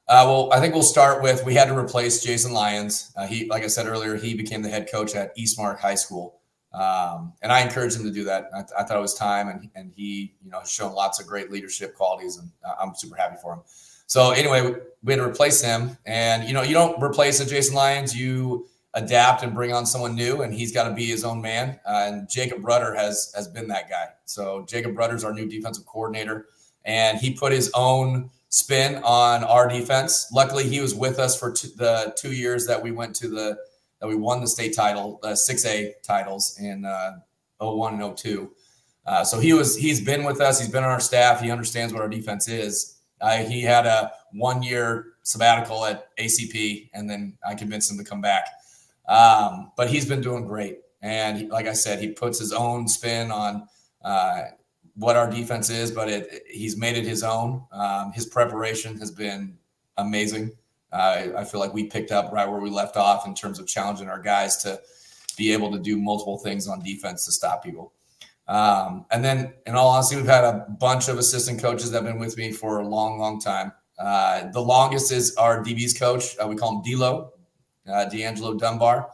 Well, I think we'll start with, we had to replace Jason Lyons. Like I said earlier, he became the head coach at Eastmark High School. And I encouraged him to do that. I thought it was time, and he, has shown lots of great leadership qualities, and I'm super happy for him. So anyway, we had to replace him, and, you don't replace a Jason Lyons, you adapt and bring on someone new, and he's got to be his own man. And Jacob Rudder has been that guy. So Jacob Rudder's our new defensive coordinator, and he put his own spin on our defense. Luckily, he was with us for the 2 years that we went to that we won the state title, 6A titles in 01 and 02. So he's been with us. He's been on our staff. He understands what our defense is. He had a 1-year sabbatical at ACP, and then I convinced him to come back. But he's been doing great. And like I said, he puts his own spin on what our defense is, but he's made it his own. His preparation has been amazing. I feel like we picked up right where we left off in terms of challenging our guys to be able to do multiple things on defense to stop people. And then, in all honesty, we've had a bunch of assistant coaches that have been with me for a long, long time. The longest is our DB's coach. We call him D-Lo, D'Angelo Dunbar.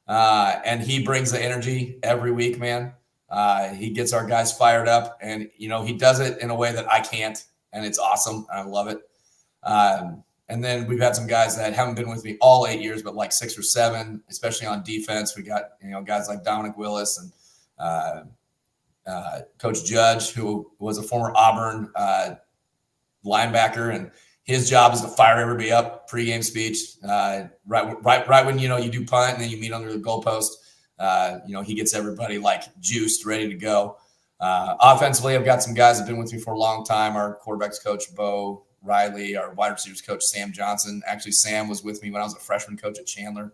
And he brings the energy every week, man. He gets our guys fired up, and, you know, he does it in a way that I can't, and it's awesome. I love it. And then we've had some guys that haven't been with me all 8 years, but like 6 or 7, especially on defense. We got, you know, guys like Dominic Willis and Coach Judge, who was a former Auburn linebacker, and his job is to fire everybody up pregame speech. Right when, you know, you do punt and then you meet under the goalpost. You know, he gets everybody like juiced, ready to go. Offensively, I've got some guys that have been with me for a long time. Our quarterbacks coach, Bo Riley, our wide receivers coach, Sam Johnson. Actually, Sam was with me when I was a freshman coach at Chandler.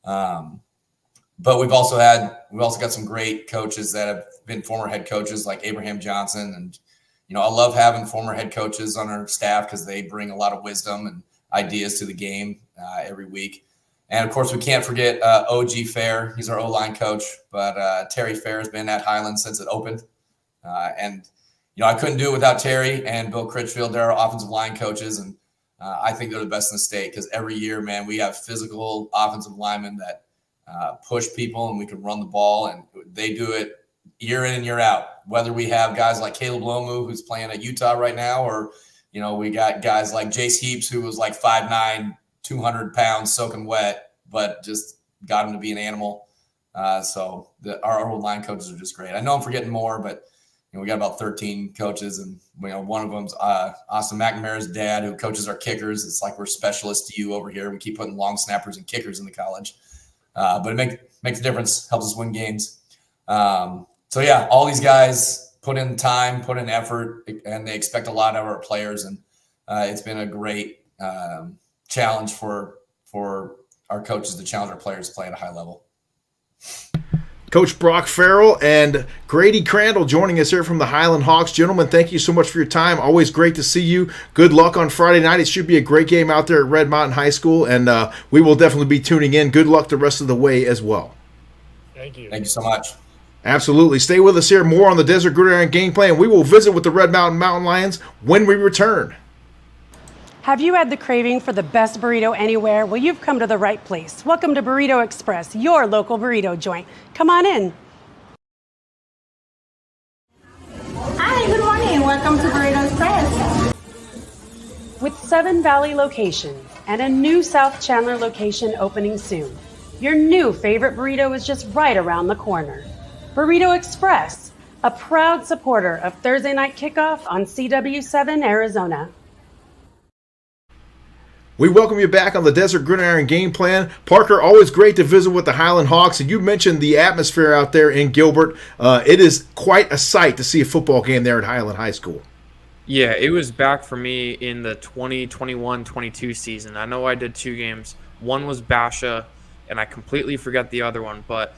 But we've also got some great coaches that have been former head coaches like Abraham Johnson. And, you know, I love having former head coaches on our staff because they bring a lot of wisdom and ideas to the game every week. And, of course, we can't forget OG Fair. He's our O-line coach. But Terry Fair has been at Highland since it opened. And, you know, I couldn't do it without Terry and Bill Critchfield. They're our offensive line coaches, and I think they're the best in the state because every year, man, we have physical offensive linemen that push people, and we can run the ball, and they do it year in and year out. Whether we have guys like Caleb Lomu, who's playing at Utah right now, or, you know, we got guys like Jace Heaps, who was like 5'9", 200 pounds, soaking wet, but just got him to be an animal. So our old line coaches are just great. I know I'm forgetting more, but you know, we got about 13 coaches, and you know, one of them's Austin McNamara's dad, who coaches our kickers. It's like we're specialists to you over here. We keep putting long snappers and kickers in the college, but it makes a difference. Helps us win games. So yeah, all these guys put in time, put in effort, and they expect a lot of our players, and it's been a great challenge for our coaches to challenge our players to play at a high level. Coach Brock Farrell and Grady Crandall joining us here from the Highland Hawks. Gentlemen, thank you so much for your time. Always great to see you. Good luck on Friday night. It should be a great game out there at Red Mountain High School, and we will definitely be tuning in. Good luck the rest of the way as well. Thank you. Thank you so much. Absolutely. Stay with us here. More on the Desert Gridiron Game Plan. We will visit with the Red Mountain Mountain Lions when we return. Have you had the craving for the best burrito anywhere? Well, you've come to the right place. Welcome to Burrito Express, your local burrito joint. Come on in. Hi, good morning. Welcome to Burrito Express. With 7 Valley locations and a new South Chandler location opening soon, your new favorite burrito is just right around the corner. Burrito Express, a proud supporter of Thursday Night Kickoff on CW7 Arizona. We welcome you back on the Desert Gridiron Game Plan. Parker, always great to visit with the Highland Hawks. And you mentioned the atmosphere out there in Gilbert. It is quite a sight to see a football game there at Highland High School. Yeah, it was back for me in the 2021-22 season. I know I did 2 games. One was Basha, and I completely forget the other one. But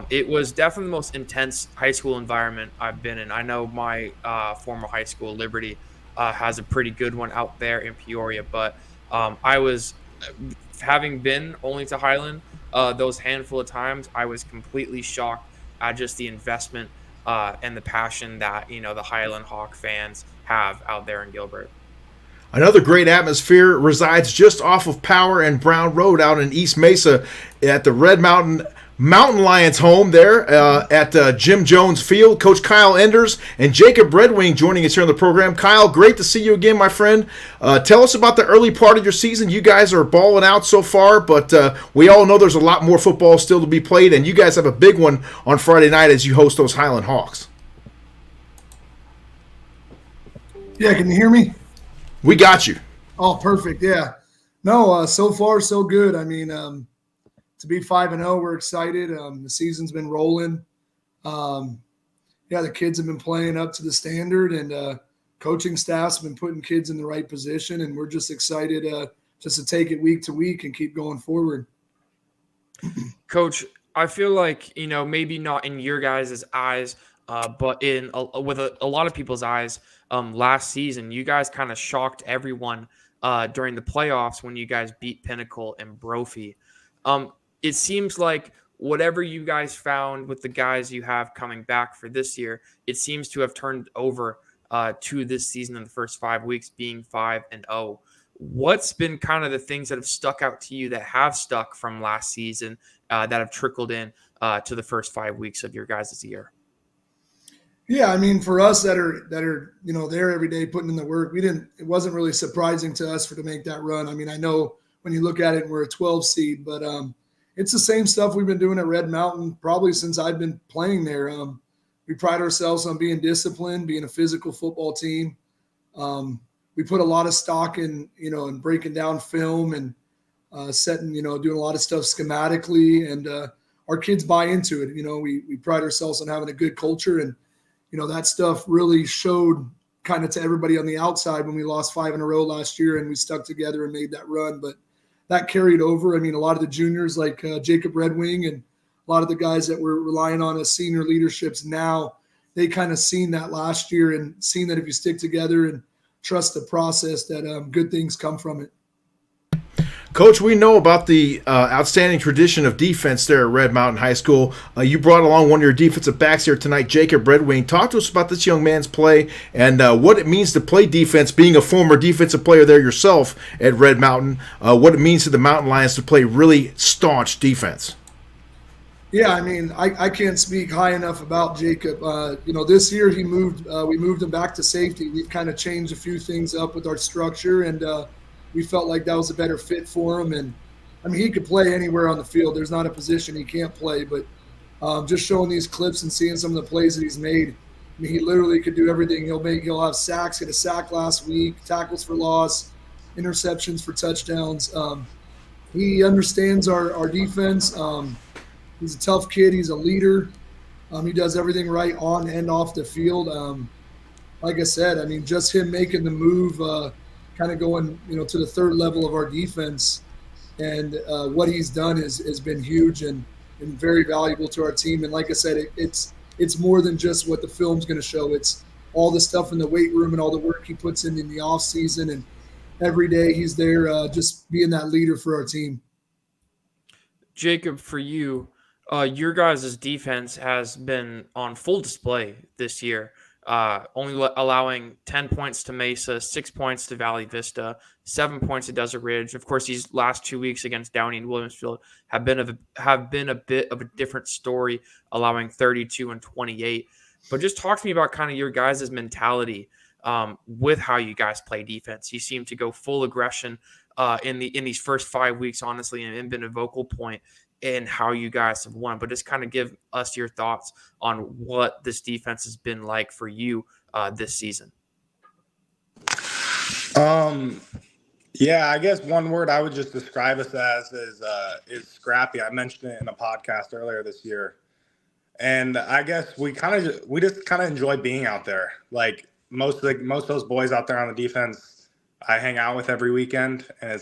it was definitely the most intense high school environment I've been in. I know my former high school, Liberty, has a pretty good one out there in Peoria, but I was, having been only to Highland those handful of times, I was completely shocked at just the investment and the passion that, you know, the Highland Hawk fans have out there in Gilbert. Another great atmosphere resides just off of Power and Brown Road out in East Mesa at the Red Mountain Lions home there at Jim Jones Field. Coach Kyle Enders and Jacob Redwing joining us here on the program. Kyle, great to see you again, my friend. Tell us about the early part of your season. You guys are balling out so far, but we all know there's a lot more football still to be played, and you guys have a big one on Friday night as you host those Highland Hawks. Yeah, can you hear me? We got you. Oh, perfect. Yeah. No, so far so good. I mean, to be 5-0, we're excited. The season's been rolling. The kids have been playing up to the standard, and coaching staff's been putting kids in the right position, and we're just excited just to take it week to week and keep going forward. Coach, I feel like, you know, maybe not in your guys' eyes, but with a lot of people's eyes, last season, you guys kind of shocked everyone during the playoffs when you guys beat Pinnacle and Brophy. It seems like whatever you guys found with the guys you have coming back for this year, it seems to have turned over to this season in the first 5 weeks being 5-0. what's been kind of the things that have stuck out to you that have stuck from last season that have trickled in to the first 5 weeks of your guys' year? Yeah, I mean, for us that are there every day putting in the work, it wasn't really surprising to us to make that run. I mean, I know when you look at it, we're a 12 seed, but it's the same stuff we've been doing at Red Mountain probably since I've been playing there. We pride ourselves on being disciplined, being a physical football team. We put a lot of stock in breaking down film and setting, doing a lot of stuff schematically, and our kids buy into it. We pride ourselves on having a good culture, and that stuff really showed kind of to everybody on the outside when we lost 5 in a row last year and we stuck together and made that run. But that carried over. I mean, a lot of the juniors like Jacob Red Wing and a lot of the guys that we're relying on as senior leaderships now, they kind of seen that last year and seen that if you stick together and trust the process that good things come from it. Coach, we know about the outstanding tradition of defense there at Red Mountain High School. You brought along one of your defensive backs here tonight, Jacob Red Wing. Talk to us about this young man's play and what it means to play defense, being a former defensive player there yourself at Red Mountain, what it means to the Mountain Lions to play really staunch defense. Yeah, I mean, I can't speak high enough about Jacob. This year we moved him back to safety. We've kind of changed a few things up with our structure, and we felt like that was a better fit for him. And I mean, he could play anywhere on the field. There's not a position he can't play, but just showing these clips and seeing some of the plays that he's made, I mean, he literally could do everything. He'll have sacks, hit a sack last week, tackles for loss, interceptions for touchdowns. He understands our defense. He's a tough kid. He's a leader. He does everything right on and off the field. Like I said, I mean, just him making the move, kind of going, to the third level of our defense, and what he's done has been huge and very valuable to our team. And like I said, it's more than just what the film's going to show. It's all the stuff in the weight room and all the work he puts in the off season, and every day he's there, just being that leader for our team. Jacob, for you, your guys' defense has been on full display this year. Only allowing 10 points to Mesa, 6 points to Valley Vista, 7 points to Desert Ridge. Of course, these last 2 weeks against Downey and Williamsfield have been a bit of a different story, allowing 32 and 28. But just talk to me about kind of your guys' mentality with how you guys play defense. You seem to go full aggression in these first 5 weeks, honestly, and been a vocal point in how you guys have won. But just kind of give us your thoughts on what this defense has been like for you this season. Yeah, I guess one word I would just describe us as is scrappy. I mentioned it in a podcast earlier this year. And I guess we just kind of enjoy being out there. Like most of those boys out there on the defense I hang out with every weekend, and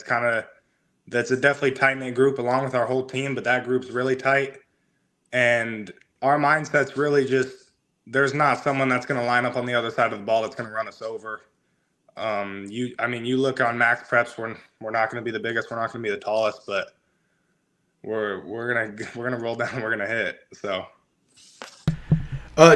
that's a definitely tight-knit group along with our whole team, but that group's really tight. And our mindset's really just, there's not someone that's going to line up on the other side of the ball that's going to run us over. You look on max preps, we're not going to be the biggest, we're not going to be the tallest, but we're gonna roll down and we're gonna hit. So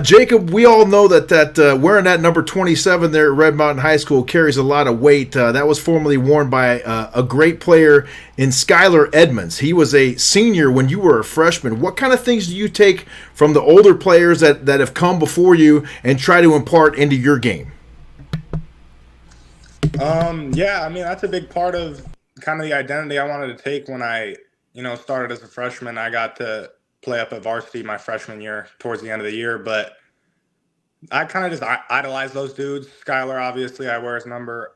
Jacob, we all know that wearing that number 27 there at Red Mountain High School carries a lot of weight. That was formerly worn by a great player in Skylar Edmonds. He was a senior when you were a freshman. What kind of things do you take from the older players that have come before you and try to impart into your game? Yeah, I mean, that's a big part of kind of the identity I wanted to take when I, started as a freshman. I got to play up at varsity my freshman year towards the end of the year, but I kind of just idolize those dudes. Skylar, obviously, I wear his number.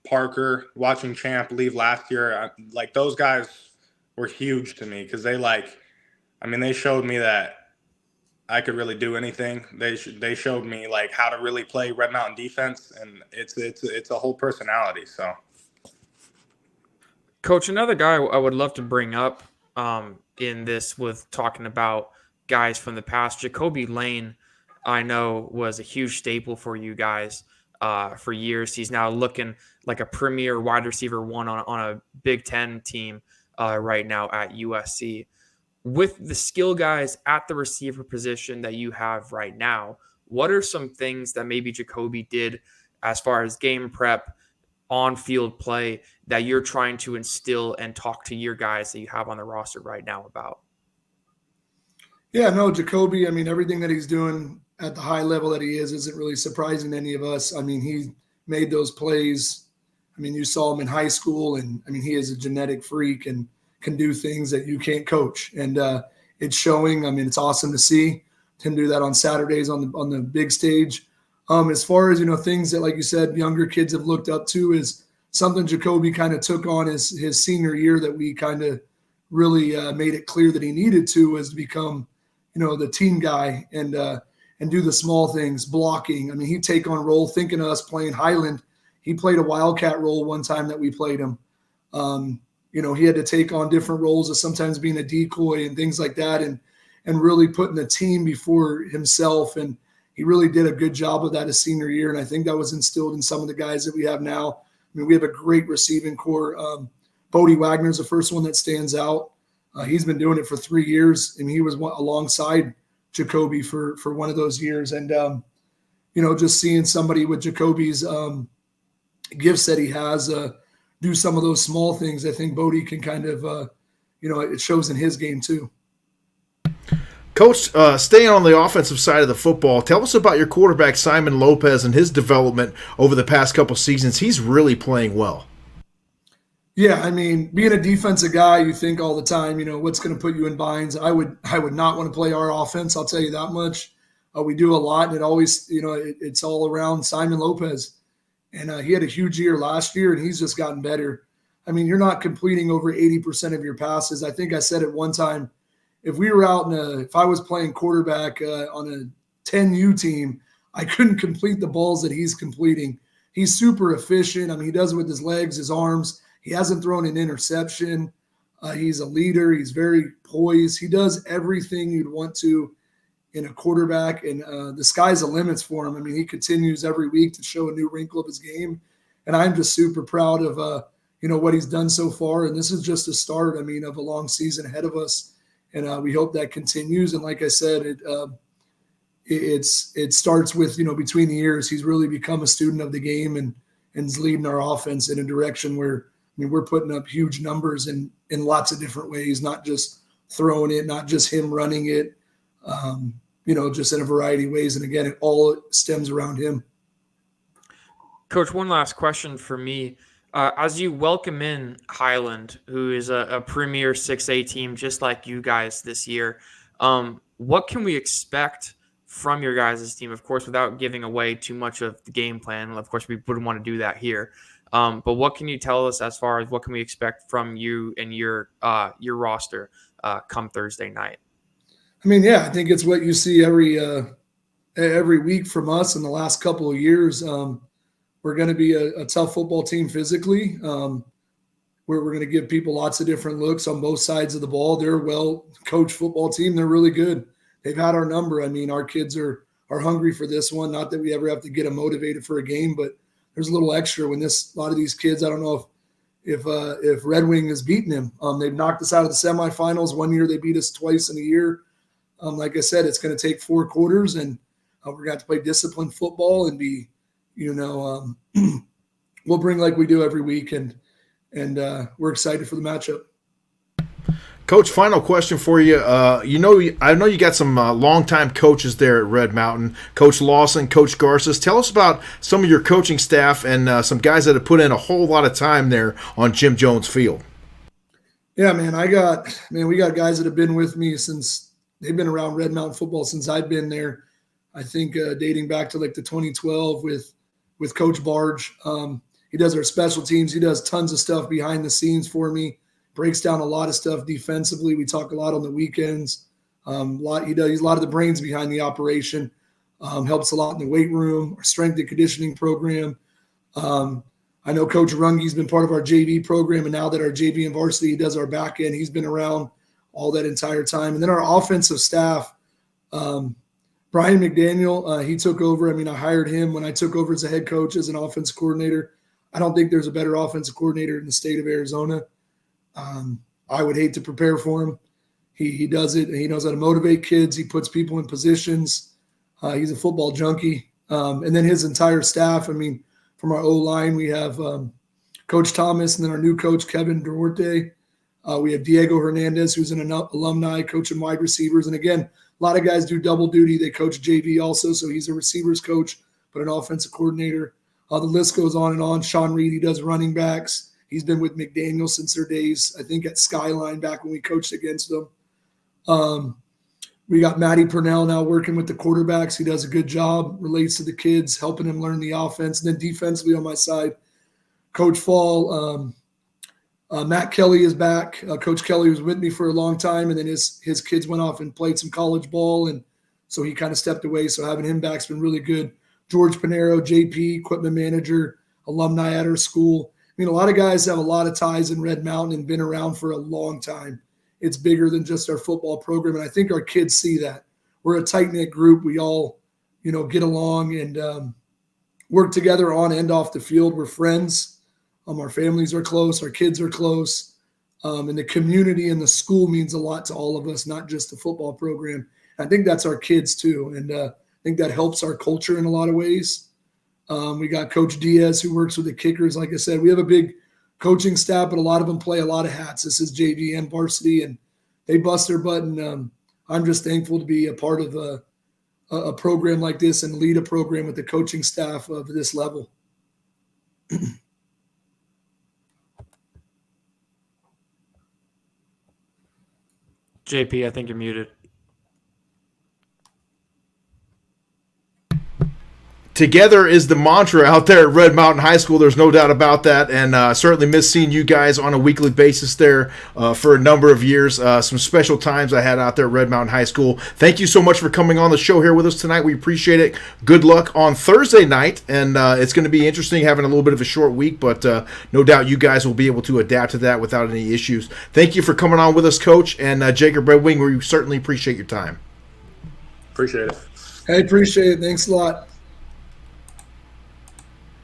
Parker, watching Champ leave last year, those guys were huge to me because they showed me that I could really do anything. They showed me how to really play Red Mountain defense, and it's a whole personality. So, Coach, another guy I would love to bring up in this with talking about guys from the past, Jacoby Lane, I know was a huge staple for you guys for years. He's now looking like a premier wide receiver one on a Big Ten team right now at USC. With the skill guys at the receiver position that you have right now, what are some things that maybe Jacoby did as far as game prep on-field play that you're trying to instill and talk to your guys that you have on the roster right now about? Yeah, no, Jacoby, I mean, everything that he's doing at the high level that he is isn't really surprising to any of us. I mean, he made those plays. I mean, you saw him in high school, and I mean, he is a genetic freak and can do things that you can't coach. And it's showing. I mean, it's awesome to see him do that on Saturdays on the big stage. As far as, things that, like you said, younger kids have looked up to, is something Jacoby kind of took on his senior year that we kind of really made it clear that he needed to, was to become, the team guy and do the small things, blocking. I mean, he'd take on role, thinking of us playing Highland. He played a Wildcat role one time that we played him. He had to take on different roles of sometimes being a decoy and things like that, and really putting the team before himself. And he really did a good job of that his senior year. And I think that was instilled in some of the guys that we have now. I mean, we have a great receiving core. Bodie Wagner's the first one that stands out. He's been doing it for 3 years, and he was alongside Jacoby for one of those years. And, just seeing somebody with Jacoby's gifts that he has do some of those small things, I think Bodie can kind of, it shows in his game too. Coach, staying on the offensive side of the football, tell us about your quarterback, Simon Lopez, and his development over the past couple seasons. He's really playing well. Yeah, I mean, being a defensive guy, you think all the time, what's going to put you in binds. I would not want to play our offense, I'll tell you that much. We do a lot, and it always, it's all around Simon Lopez. And he had a huge year last year, and he's just gotten better. I mean, you're not completing over 80% of your passes. I think I said it one time, if we were out if I was playing quarterback on a 10U team, I couldn't complete the balls that he's completing. He's super efficient. I mean, he does it with his legs, his arms. He hasn't thrown an interception. He's a leader. He's very poised. He does everything you'd want to in a quarterback, and the sky's the limits for him. I mean, he continues every week to show a new wrinkle of his game, and I'm just super proud of what he's done so far. And this is just a start, I mean, of a long season ahead of us, and we hope that continues. And like I said, it starts with, between the years, he's really become a student of the game and is leading our offense in a direction where, I mean, we're putting up huge numbers in lots of different ways, not just throwing it, not just him running it, just in a variety of ways. And again, it all stems around him. Coach, one last question for me. As you welcome in Highland, who is a premier 6A team just like you guys this year, what can we expect from your guys' team? Of course, without giving away too much of the game plan. Of course, we wouldn't want to do that here. But what can you tell us as far as what can we expect from you and your roster come Thursday night? I mean, yeah, I think it's what you see every week from us in the last couple of years. We're going to be a tough football team physically. We're going to give people lots of different looks on both sides of the ball. They're a well-coached football team. They're really good. They've had our number. I mean, our kids are hungry for this one. Not that we ever have to get them motivated for a game, but there's a little extra when a lot of these kids, I don't know if Red Wing has beaten them. They've knocked us out of the semifinals. One year they beat us twice in a year. Like I said, it's going to take 4 quarters, and we're going to have to play disciplined football and be, we'll bring like we do every week, and we're excited for the matchup. Coach, final question for you. I know you got some longtime coaches there at Red Mountain, Coach Lawson, Coach Garces. Tell us about some of your coaching staff and some guys that have put in a whole lot of time there on Jim Jones Field. Yeah, man, we got guys that have been with me since they've been around Red Mountain football since I've been there. I think dating back to like the 2012 with Coach Barge. He does our special teams. He does tons of stuff behind the scenes for me. Breaks down a lot of stuff defensively. We talk a lot on the weekends. He's a lot of the brains behind the operation. Helps a lot in the weight room, our strength and conditioning program. I know Coach Runge's been part of our JV program, and now that our JV and varsity, he does our back end. He's been around all that entire time. And then our offensive staff, Brian McDaniel, he took over. I mean, I hired him when I took over as a head coach, as an offensive coordinator. I don't think there's a better offensive coordinator in the state of Arizona. I would hate to prepare for him. He does it, and he knows how to motivate kids. He puts people in positions. He's a football junkie. And then his entire staff, I mean, from our O-line, we have Coach Thomas, and then our new coach, Kevin Duarte. We have Diego Hernandez, who's an alumni, coaching wide receivers. And again, a lot of guys do double duty. They coach JV also, so he's a receivers coach, but an offensive coordinator. The list goes on and on. Sean Reed, he does running backs. He's been with McDaniel since their days, I think, at Skyline back when we coached against them. We got Matty Purnell now working with the quarterbacks. He does a good job, relates to the kids, helping them learn the offense. And then defensively on my side, Coach Fall, Matt Kelly is back. Coach Kelly was with me for a long time, and then his kids went off and played some college ball, and so he kind of stepped away. So having him back's been really good. George Pinero, JP, equipment manager, alumni at our school. I mean, a lot of guys have a lot of ties in Red Mountain and been around for a long time. It's bigger than just our football program, and I think our kids see that. We're a tight-knit group. We all, get along and work together on and off the field. We're friends. Our families are close. Our kids are close. And the community and the school means a lot to all of us, not just the football program. I think that's our kids too. And I think that helps our culture in a lot of ways. We got Coach Diaz, who works with the kickers. Like I said, we have a big coaching staff, but a lot of them play a lot of hats. This is JV and varsity, and they bust their butt. And I'm just thankful to be a part of a program like this and lead a program with the coaching staff of this level. JP, I think you're muted. Together is the mantra out there at Red Mountain High School. There's no doubt about that, and certainly miss seeing you guys on a weekly basis there for a number of years. Some special times I had out there at Red Mountain High School. Thank you so much for coming on the show here with us tonight. We appreciate it. Good luck on Thursday night, and it's going to be interesting having a little bit of a short week, but no doubt you guys will be able to adapt to that without any issues. Thank you for coming on with us, Coach, and Jacob Red Wing. We certainly appreciate your time. Appreciate it. Hey, appreciate it. Thanks a lot.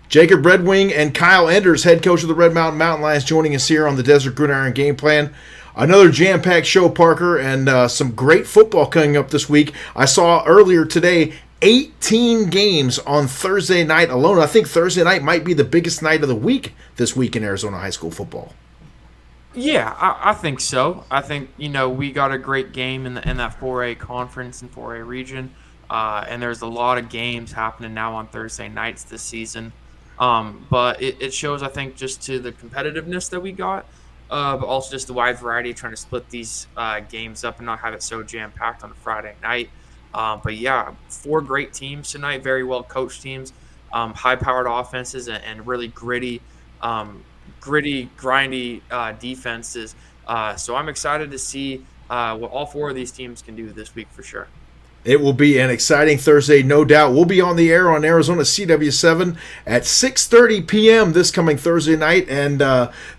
Jacob Red Wing and Kyle Enders, head coach of the Red Mountain Mountain Lions, joining us here on the Desert Gridiron Game Plan. Another jam-packed show, Parker, and some great football coming up this week. I saw earlier today 18 games on Thursday night alone. I think Thursday night might be the biggest night of the week this week in Arizona high school football. Yeah, I think so. I think, we got a great game in that 4A conference and 4A region, and there's a lot of games happening now on Thursday nights this season. But it shows, I think, just to the competitiveness that we got, but also just the wide variety of trying to split these games up and not have it so jam-packed on a Friday night. But yeah, 4 great teams tonight, very well-coached teams, high-powered offenses, and really gritty, grindy defenses. So I'm excited to see what all 4 of these teams can do this week for sure. It will be an exciting Thursday, no doubt. We'll be on the air on Arizona CW7 at 6:30 p.m. this coming Thursday night. And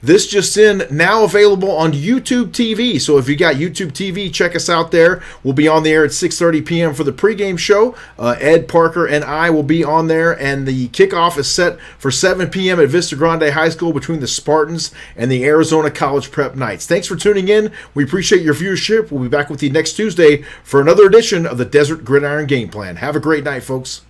this just in, now available on YouTube TV. So if you got YouTube TV, check us out there. We'll be on the air at 6:30 p.m. for the pregame show. Ed, Parker, and I will be on there. And the kickoff is set for 7 p.m. at Vista Grande High School between the Spartans and the Arizona College Prep Knights. Thanks for tuning in. We appreciate your viewership. We'll be back with you next Tuesday for another edition of the Desert Gridiron Game Plan. Have a great night, folks.